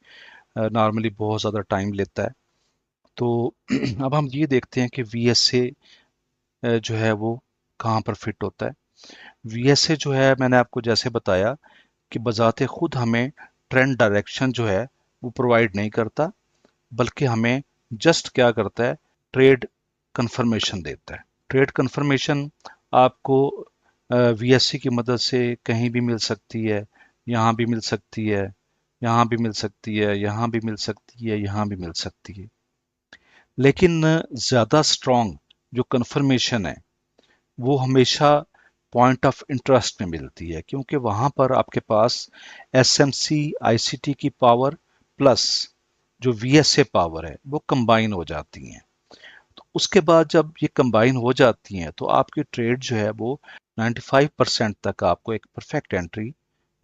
[SPEAKER 1] नॉर्मली बहुत ज़्यादा टाइम लेता है। तो अब हम ये देखते हैं कि वीएसए जो है वो कहाँ पर फिट होता है। वीएसए जो है, मैंने आपको जैसे बताया कि बजाते खुद हमें ट्रेंड डायरेक्शन जो है वो प्रोवाइड नहीं करता, बल्कि हमें जस्ट क्या करता है, ट्रेड कंफर्मेशन देता है। ट्रेड कंफर्मेशन आपको वीएससी की मदद से कहीं भी मिल सकती है, यहाँ भी मिल सकती है, यहाँ भी मिल सकती है, यहाँ भी मिल सकती है, यहाँ भी मिल सकती है। लेकिन ज़्यादा स्ट्रॉन्ग जो कंफर्मेशन है वो हमेशा पॉइंट ऑफ इंटरेस्ट में मिलती है, क्योंकि वहाँ पर आपके पास एसएमसी आईसीटी की पावर प्लस जो वीएसए पावर है वो कंबाइन हो जाती हैं। तो उसके बाद जब ये कंबाइन हो जाती हैं तो आपकी ट्रेड जो है वो 95% तक आपको एक परफेक्ट एंट्री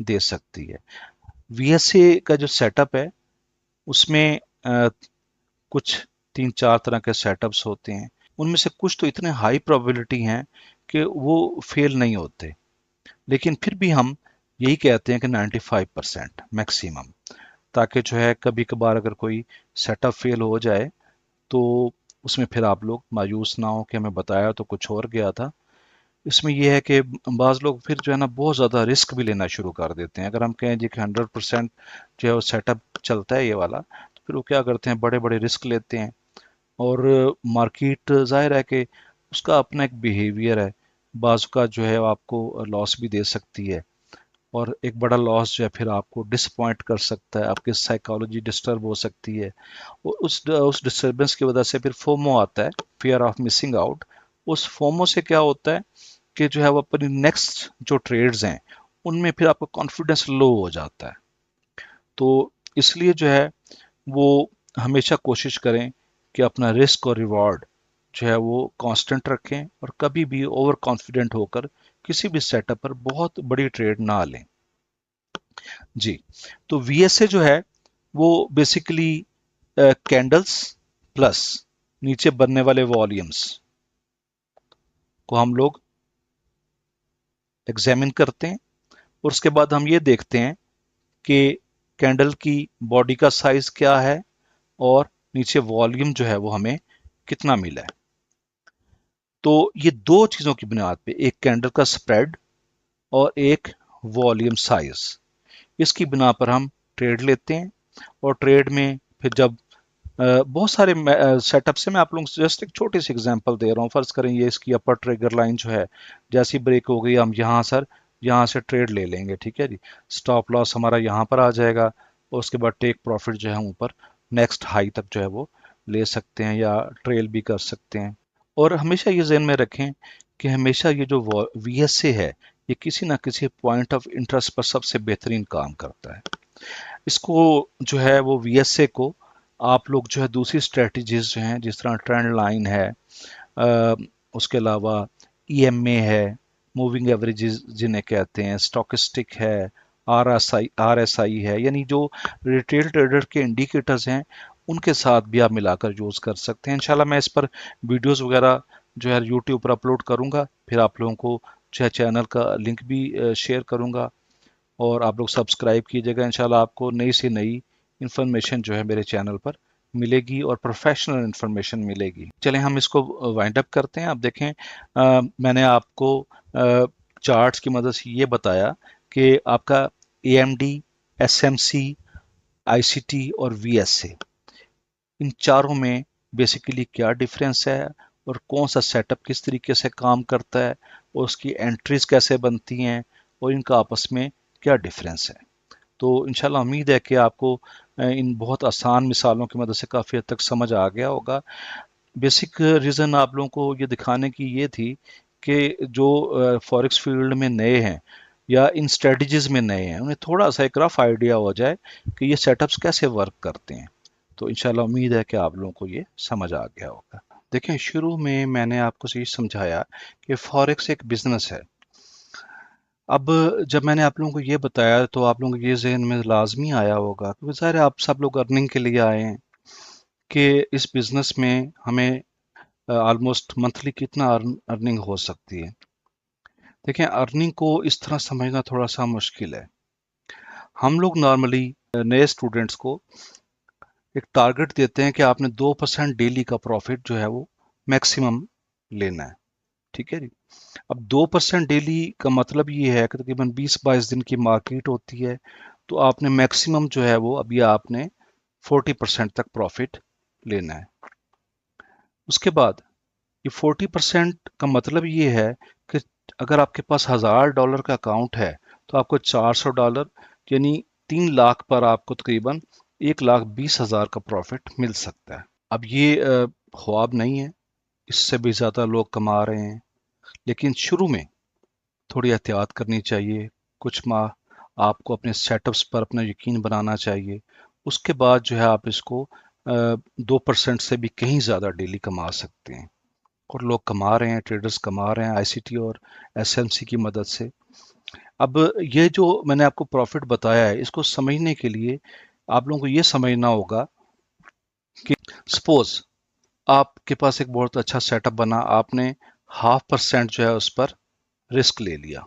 [SPEAKER 1] दे सकती है। वीएसए का जो सेटअप है उसमें कुछ 3-4 तरह के सेटअप्स होते हैं, उनमें से कुछ तो इतने हाई प्रोबेबिलिटी हैं कि वो फेल नहीं होते, लेकिन फिर भी हम यही कहते हैं कि 95% मैक्सिमम, ताकि जो है कभी कभार अगर कोई सेटअप फेल हो जाए तो उसमें फिर आप लोग मायूस ना हो कि हमें बताया तो कुछ और गया था। इसमें यह है कि बाज़ लोग फिर जो है ना बहुत ज़्यादा रिस्क भी लेना शुरू कर देते हैं। अगर हम कहें जी कि 100% जो है वो सेटअप चलता है ये वाला, तो फिर वो क्या करते हैं, बड़े बड़े रिस्क लेते हैं। और मार्केट ज़ाहिर है कि उसका अपना एक बिहेवियर है, बाज़ का जो है वो आपको लॉस भी दे सकती है, और एक बड़ा लॉस जो है फिर आपको डिसपॉइंट कर सकता है, आपकी साइकोलॉजी डिस्टर्ब हो सकती है। और उस डिस्टर्बेंस की वजह से फिर फोमो आता है, फियर ऑफ मिसिंग आउट। उस फोमो से क्या होता है कि जो है वो अपनी नेक्स्ट जो ट्रेड्स हैं उनमें फिर आपका कॉन्फिडेंस लो हो जाता है। तो इसलिए जो है वो हमेशा कोशिश करें कि अपना रिस्क और रिवॉर्ड जो है वो कांस्टेंट रखें, और कभी भी ओवर कॉन्फिडेंट होकर किसी भी सेटअप पर बहुत बड़ी ट्रेड ना लें। जी, तो वीएसए जो है वो बेसिकली कैंडल्स प्लस नीचे बनने वाले वॉल्यूम्स को हम लोग एग्जामिन करते हैं, और उसके बाद हम ये देखते हैं कि कैंडल की बॉडी का साइज क्या है और नीचे वॉल्यूम जो है वो हमें कितना मिला है। तो ये दो चीज़ों की बुनियाद पे, एक कैंडल का स्प्रेड और एक वॉल्यूम साइज, इसकी बिना पर हम ट्रेड लेते हैं। और ट्रेड में फिर जब बहुत सारे सेटअप से, मैं आप लोगों को जस्ट एक छोटी सी एग्जांपल दे रहा हूँ। फर्ज करें ये इसकी अपर ट्रिगर लाइन जो है जैसी ब्रेक हो गई, हम यहाँ सर यहाँ से ट्रेड ले लेंगे, ठीक है जी। स्टॉप लॉस हमारा यहाँ पर आ जाएगा, और उसके बाद टेक प्रॉफिट जो है ऊपर नेक्स्ट हाई तक जो है वो ले सकते हैं या ट्रेल भी कर सकते हैं। और हमेशा ये जहन में रखें कि हमेशा ये जो वीएसए है ये किसी ना किसी पॉइंट ऑफ इंटरेस्ट पर सबसे बेहतरीन काम करता है। इसको जो है वो वीएसए को आप लोग जो है दूसरी स्ट्रेटजीज जो हैं, जिस तरह ट्रेंड लाइन है, अ, उसके अलावा ईएमए है, मूविंग एवरेजेस जिन्हें कहते हैं, स्टॉकिस्टिक है, आरएसआई है, यानी जो रिटेल ट्रेडर के इंडिकेटर्स हैं उनके साथ भी आप मिलाकर यूज़ कर सकते हैं। इंशाल्लाह मैं इस पर वीडियोस वगैरह जो है यूट्यूब पर अपलोड करूंगा, फिर आप लोगों को जो है चैनल का लिंक भी शेयर करूंगा, और आप लोग सब्सक्राइब कीजिएगा। इंशाल्लाह आपको नई से नई इन्फॉर्मेशन जो है मेरे चैनल पर मिलेगी और प्रोफेशनल इन्फॉर्मेशन मिलेगी। चलें हम इसको वाइंड अप करते हैं। अब देखें, मैंने आपको चार्ट्स की मदद से ये बताया कि आपका एएमडी, एसएमसी, आईसीटी और वीएसए, इन चारों में बेसिकली क्या डिफरेंस है और कौन सा सेटअप किस तरीके से काम करता है और उसकी एंट्रीज कैसे बनती हैं और इनका आपस में क्या डिफरेंस है। तो इंशाल्लाह उम्मीद है कि आपको इन बहुत आसान मिसालों की मदद से काफ़ी हद तक समझ आ गया होगा। बेसिक रीज़न आप लोगों को ये दिखाने की ये थी कि जो फॉरेक्स फील्ड में नए हैं या इन स्ट्रेटजीज में नए हैं, उन्हें थोड़ा सा एक रफ आइडिया हो जाए कि ये सेटअप्स कैसे वर्क करते हैं। तो इंशाल्लाह उम्मीद है कि आप लोगों को ये समझ आ गया होगा। देखें, शुरू में मैंने आपको ये समझाया कि फॉरेक्स एक बिजनेस है। अब जब मैंने आप लोगों को ये बताया तो आप लोगों को ये जहन में लाजमी आया होगा, क्योंकि ज़ाहिर है आप सब लोग अर्निंग के लिए आए हैं, कि इस बिजनेस में हमें ऑलमोस्ट मंथली कितना अर्निंग हो सकती है। देखें, अर्निंग को इस तरह समझना थोड़ा सा मुश्किल है। हम लोग नॉर्मली नए स्टूडेंट्स को एक टारगेट देते हैं कि आपने 2% डेली का प्रॉफिट जो है वो मैक्सिमम लेना है। ठीक है जी। अब 2% डेली का मतलब ये है कि तकरीबन 20-22 दिन की मार्केट होती है, तो आपने मैक्सिमम जो है वो अभी आपने 40% तक प्रॉफिट लेना है। उसके बाद ये 40% का मतलब ये है कि अगर आपके पास $1000 का अकाउंट है तो आपको $400 यानी 3 लाख पर आपको तकरीबन 1,20,000 का प्रॉफिट मिल सकता है। अब ये ख्वाब नहीं है, इससे भी ज़्यादा लोग कमा रहे हैं, लेकिन शुरू में थोड़ी एहतियात करनी चाहिए। कुछ माह आपको अपने सेटअप्स पर अपना यकीन बनाना चाहिए। उसके बाद जो है आप इसको 2% से भी कहीं ज़्यादा डेली कमा सकते हैं, और लोग कमा रहे हैं, ट्रेडर्स कमा रहे हैं आईसीटी और एसएमसी की मदद से। अब ये जो मैंने आपको प्रॉफिट बताया है, इसको समझने के लिए आप लोगों को ये समझना होगा कि सपोज आपके पास एक बहुत अच्छा सेटअप बना, आपने 0.5% जो है उस पर रिस्क ले लिया।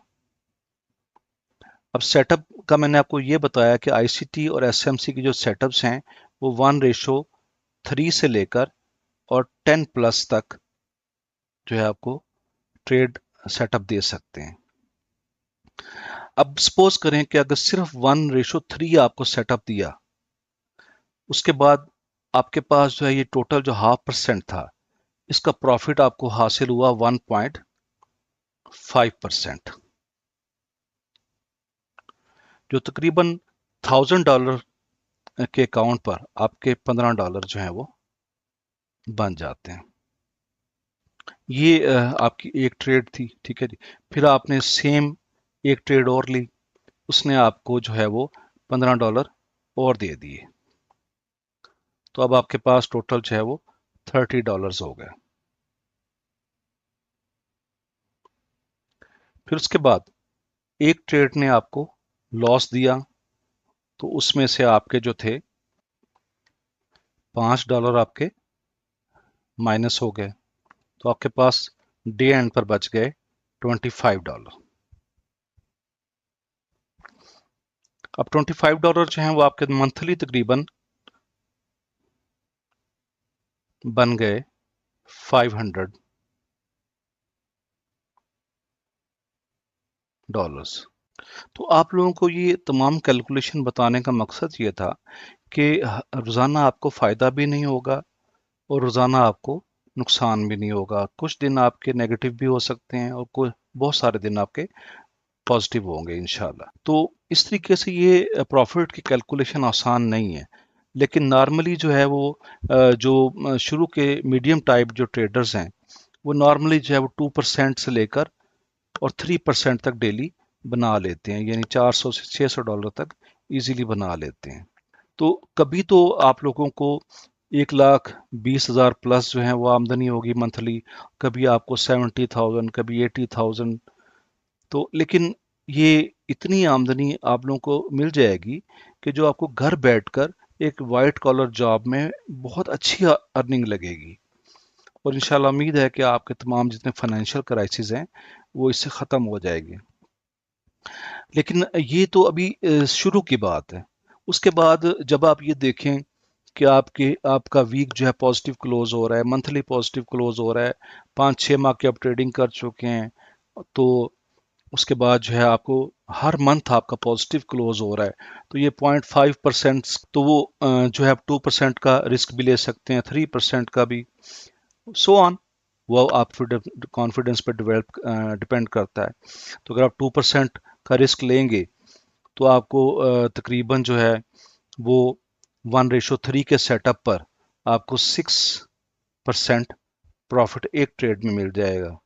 [SPEAKER 1] अब सेटअप का मैंने आपको ये बताया कि आईसीटी और एसएमसी की जो सेटअप्स हैं वो 1:3 से लेकर और 10+ तक जो है आपको ट्रेड सेटअप दे सकते हैं। अब सपोज करें कि अगर सिर्फ 1:3 आपको सेटअप दिया, उसके बाद आपके पास जो है ये टोटल जो 0.5% था, इसका प्रॉफिट आपको हासिल हुआ 1.5%, जो तकरीबन $1000 के अकाउंट पर आपके $15 जो है वो बन जाते हैं। ये आपकी एक ट्रेड थी, ठीक है जी। फिर आपने सेम एक ट्रेड और ली, उसने आपको जो है वो $15 और दे दिए, तो अब आपके पास टोटल जो है वो $30 हो गए। फिर उसके बाद एक ट्रेड ने आपको लॉस दिया, तो उसमें से आपके जो थे $5 आपके माइनस हो गए, तो आपके पास डे एंड पर बच गए $25। अब $25 जो हैं वो आपके मंथली तकरीबन बन गए $500। तो आप लोगों को ये तमाम कैलकुलेशन बताने का मकसद ये था कि रोज़ाना आपको फ़ायदा भी नहीं होगा और रोज़ाना आपको नुकसान भी नहीं होगा। कुछ दिन आपके नेगेटिव भी हो सकते हैं और कुछ बहुत सारे दिन आपके पॉजिटिव होंगे इंशाल्लाह। तो इस तरीके से ये प्रॉफिट की कैलकुलेशन आसान नहीं है, लेकिन नॉर्मली जो है वो जो शुरू के मीडियम टाइप जो ट्रेडर्स हैं वो नॉर्मली जो है वो 2% से लेकर और 3% तक डेली बना लेते हैं, यानी $400 से $600 तक इजीली बना लेते हैं। तो कभी तो आप लोगों को 1,20,000 प्लस जो है वो आमदनी होगी मंथली, कभी आपको 70,000, कभी 80,000। तो लेकिन ये इतनी आमदनी आप लोगों को मिल जाएगी कि जो आपको घर बैठकर एक वाइट कॉलर जॉब में बहुत अच्छी अर्निंग लगेगी। और इंशाल्लाह उम्मीद है कि आपके तमाम जितने फाइनेंशियल क्राइसिस हैं वो इससे ख़त्म हो जाएगी। लेकिन ये तो अभी शुरू की बात है। उसके बाद जब आप ये देखें कि आपका वीक जो है पॉजिटिव क्लोज हो रहा है, मंथली पॉजिटिव क्लोज हो रहा है, 5-6 माह की आप ट्रेडिंग कर चुके हैं, तो उसके बाद जो है आपको हर मंथ आपका पॉजिटिव क्लोज हो रहा है, तो ये 0.5%, तो वो जो है आप 2% का रिस्क भी ले सकते हैं, 3% का भी, सो ऑन। वो आप फिर कॉन्फिडेंस पर डेवलप डिपेंड करता है। तो अगर आप 2% का रिस्क लेंगे तो आपको तकरीबन जो है वो 1:3 के सेटअप पर आपको 6% प्रॉफिट एक ट्रेड में मिल जाएगा।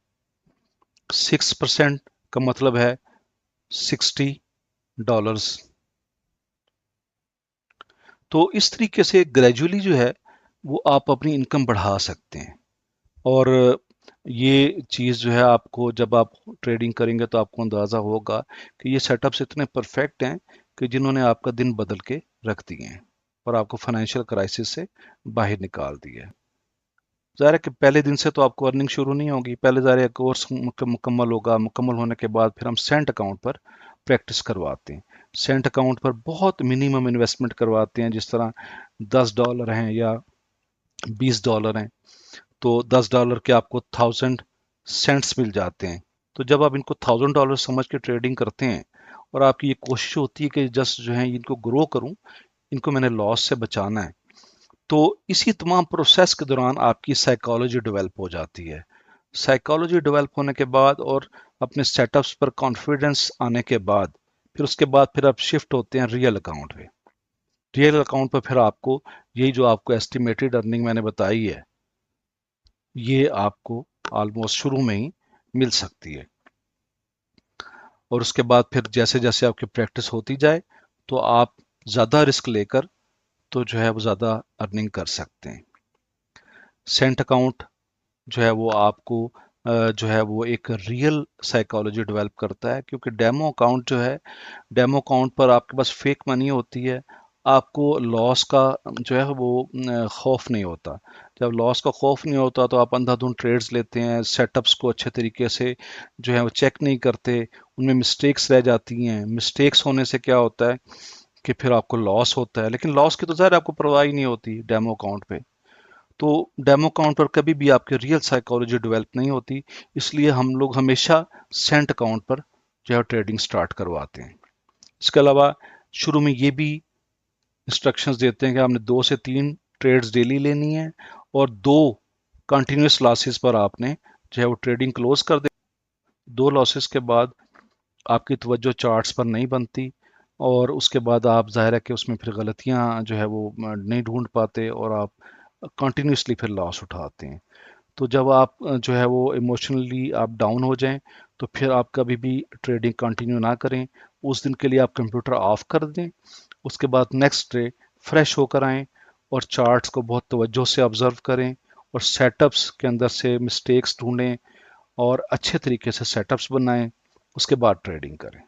[SPEAKER 1] 6% का मतलब है $60। तो इस तरीके से ग्रेजुअली जो है वो आप अपनी इनकम बढ़ा सकते हैं। और ये चीज़ जो है आपको जब आप ट्रेडिंग करेंगे तो आपको अंदाज़ा होगा कि ये सेटअप्स इतने परफेक्ट हैं कि जिन्होंने आपका दिन बदल के रख दिए हैं और आपको फाइनेंशियल क्राइसिस से बाहर निकाल दिया है। ज़ाहिर है कि पहले दिन से तो आपको अर्निंग शुरू नहीं होगी, पहले ज़ाहिर है कोर्स मुकम्मल होगा, मुकम्मल होने के बाद फिर हम सेंट अकाउंट पर प्रैक्टिस करवाते हैं। सेंट अकाउंट पर बहुत मिनिमम इन्वेस्टमेंट करवाते हैं, जिस तरह $10 हैं या $20 हैं, तो $10 के आपको 1000 सेंट्स मिल जाते हैं। तो जब आप इनको $1000 समझ के ट्रेडिंग करते हैं और आपकी ये कोशिश होती है कि जस्ट जो है इनको ग्रो करूं, इनको मैंने लॉस से बचाना है, तो इसी तमाम प्रोसेस के दौरान आपकी साइकोलॉजी डेवलप हो जाती है। साइकोलॉजी डेवलप होने के बाद और अपने सेटअप्स पर कॉन्फिडेंस आने के बाद फिर उसके बाद फिर आप शिफ्ट होते हैं रियल अकाउंट पे। रियल अकाउंट पर फिर आपको यही जो आपको एस्टिमेटेड अर्निंग मैंने बताई है, ये आपको ऑलमोस्ट शुरू में ही मिल सकती है। और उसके बाद फिर जैसे जैसे आपकी प्रैक्टिस होती जाए तो आप ज़्यादा रिस्क लेकर तो जो है वो ज़्यादा अर्निंग कर सकते हैं। सेंट अकाउंट जो है वो आपको जो है वो एक रियल साइकोलॉजी डेवलप करता है, क्योंकि डेमो अकाउंट जो है, डेमो अकाउंट पर आपके पास फेक मनी होती है, आपको लॉस का जो है वो खौफ नहीं होता। जब लॉस का खौफ नहीं होता तो आप अंधाधुंध ट्रेड्स लेते हैं, सेटअप्स को अच्छे तरीके से जो है वो चेक नहीं करते, उनमें मिस्टेक्स रह जाती हैं। मिस्टेक्स होने से क्या होता है कि फिर आपको लॉस होता है, लेकिन लॉस की तो ज़ाहिर आपको परवाह ही नहीं होती डेमो अकाउंट पे। तो डेमो अकाउंट पर कभी भी आपकी रियल साइकोलॉजी डेवलप नहीं होती, इसलिए हम लोग हमेशा सेंट अकाउंट पर जो है ट्रेडिंग स्टार्ट करवाते हैं। इसके अलावा शुरू में ये भी इंस्ट्रक्शंस देते हैं कि आपने 2 से 3 ट्रेड्स डेली लेनी है और 2 कंटिन्यूस लॉसेस पर आपने जो है वो ट्रेडिंग क्लोज कर दे। 2 लॉसेस के बाद आपकी तवज्जो चार्ट्स पर नहीं बनती और उसके बाद आप ज़ाहिर है कि उसमें फिर गलतियां जो है वो नहीं ढूंढ पाते और आप कंटिन्यूसली फिर लॉस उठाते हैं। तो जब आप जो है वो इमोशनली आप डाउन हो जाएं तो फिर आप कभी भी ट्रेडिंग कंटिन्यू ना करें, उस दिन के लिए आप कंप्यूटर ऑफ कर दें। उसके बाद नेक्स्ट डे फ्रेश होकर आएं और चार्ट्स को बहुत तवज्जो से ऑब्जर्व करें और सेटअप्स के अंदर से मिस्टेक्स ढूंढें और अच्छे तरीके से सेटअप्स बनाएं, उसके बाद ट्रेडिंग करें।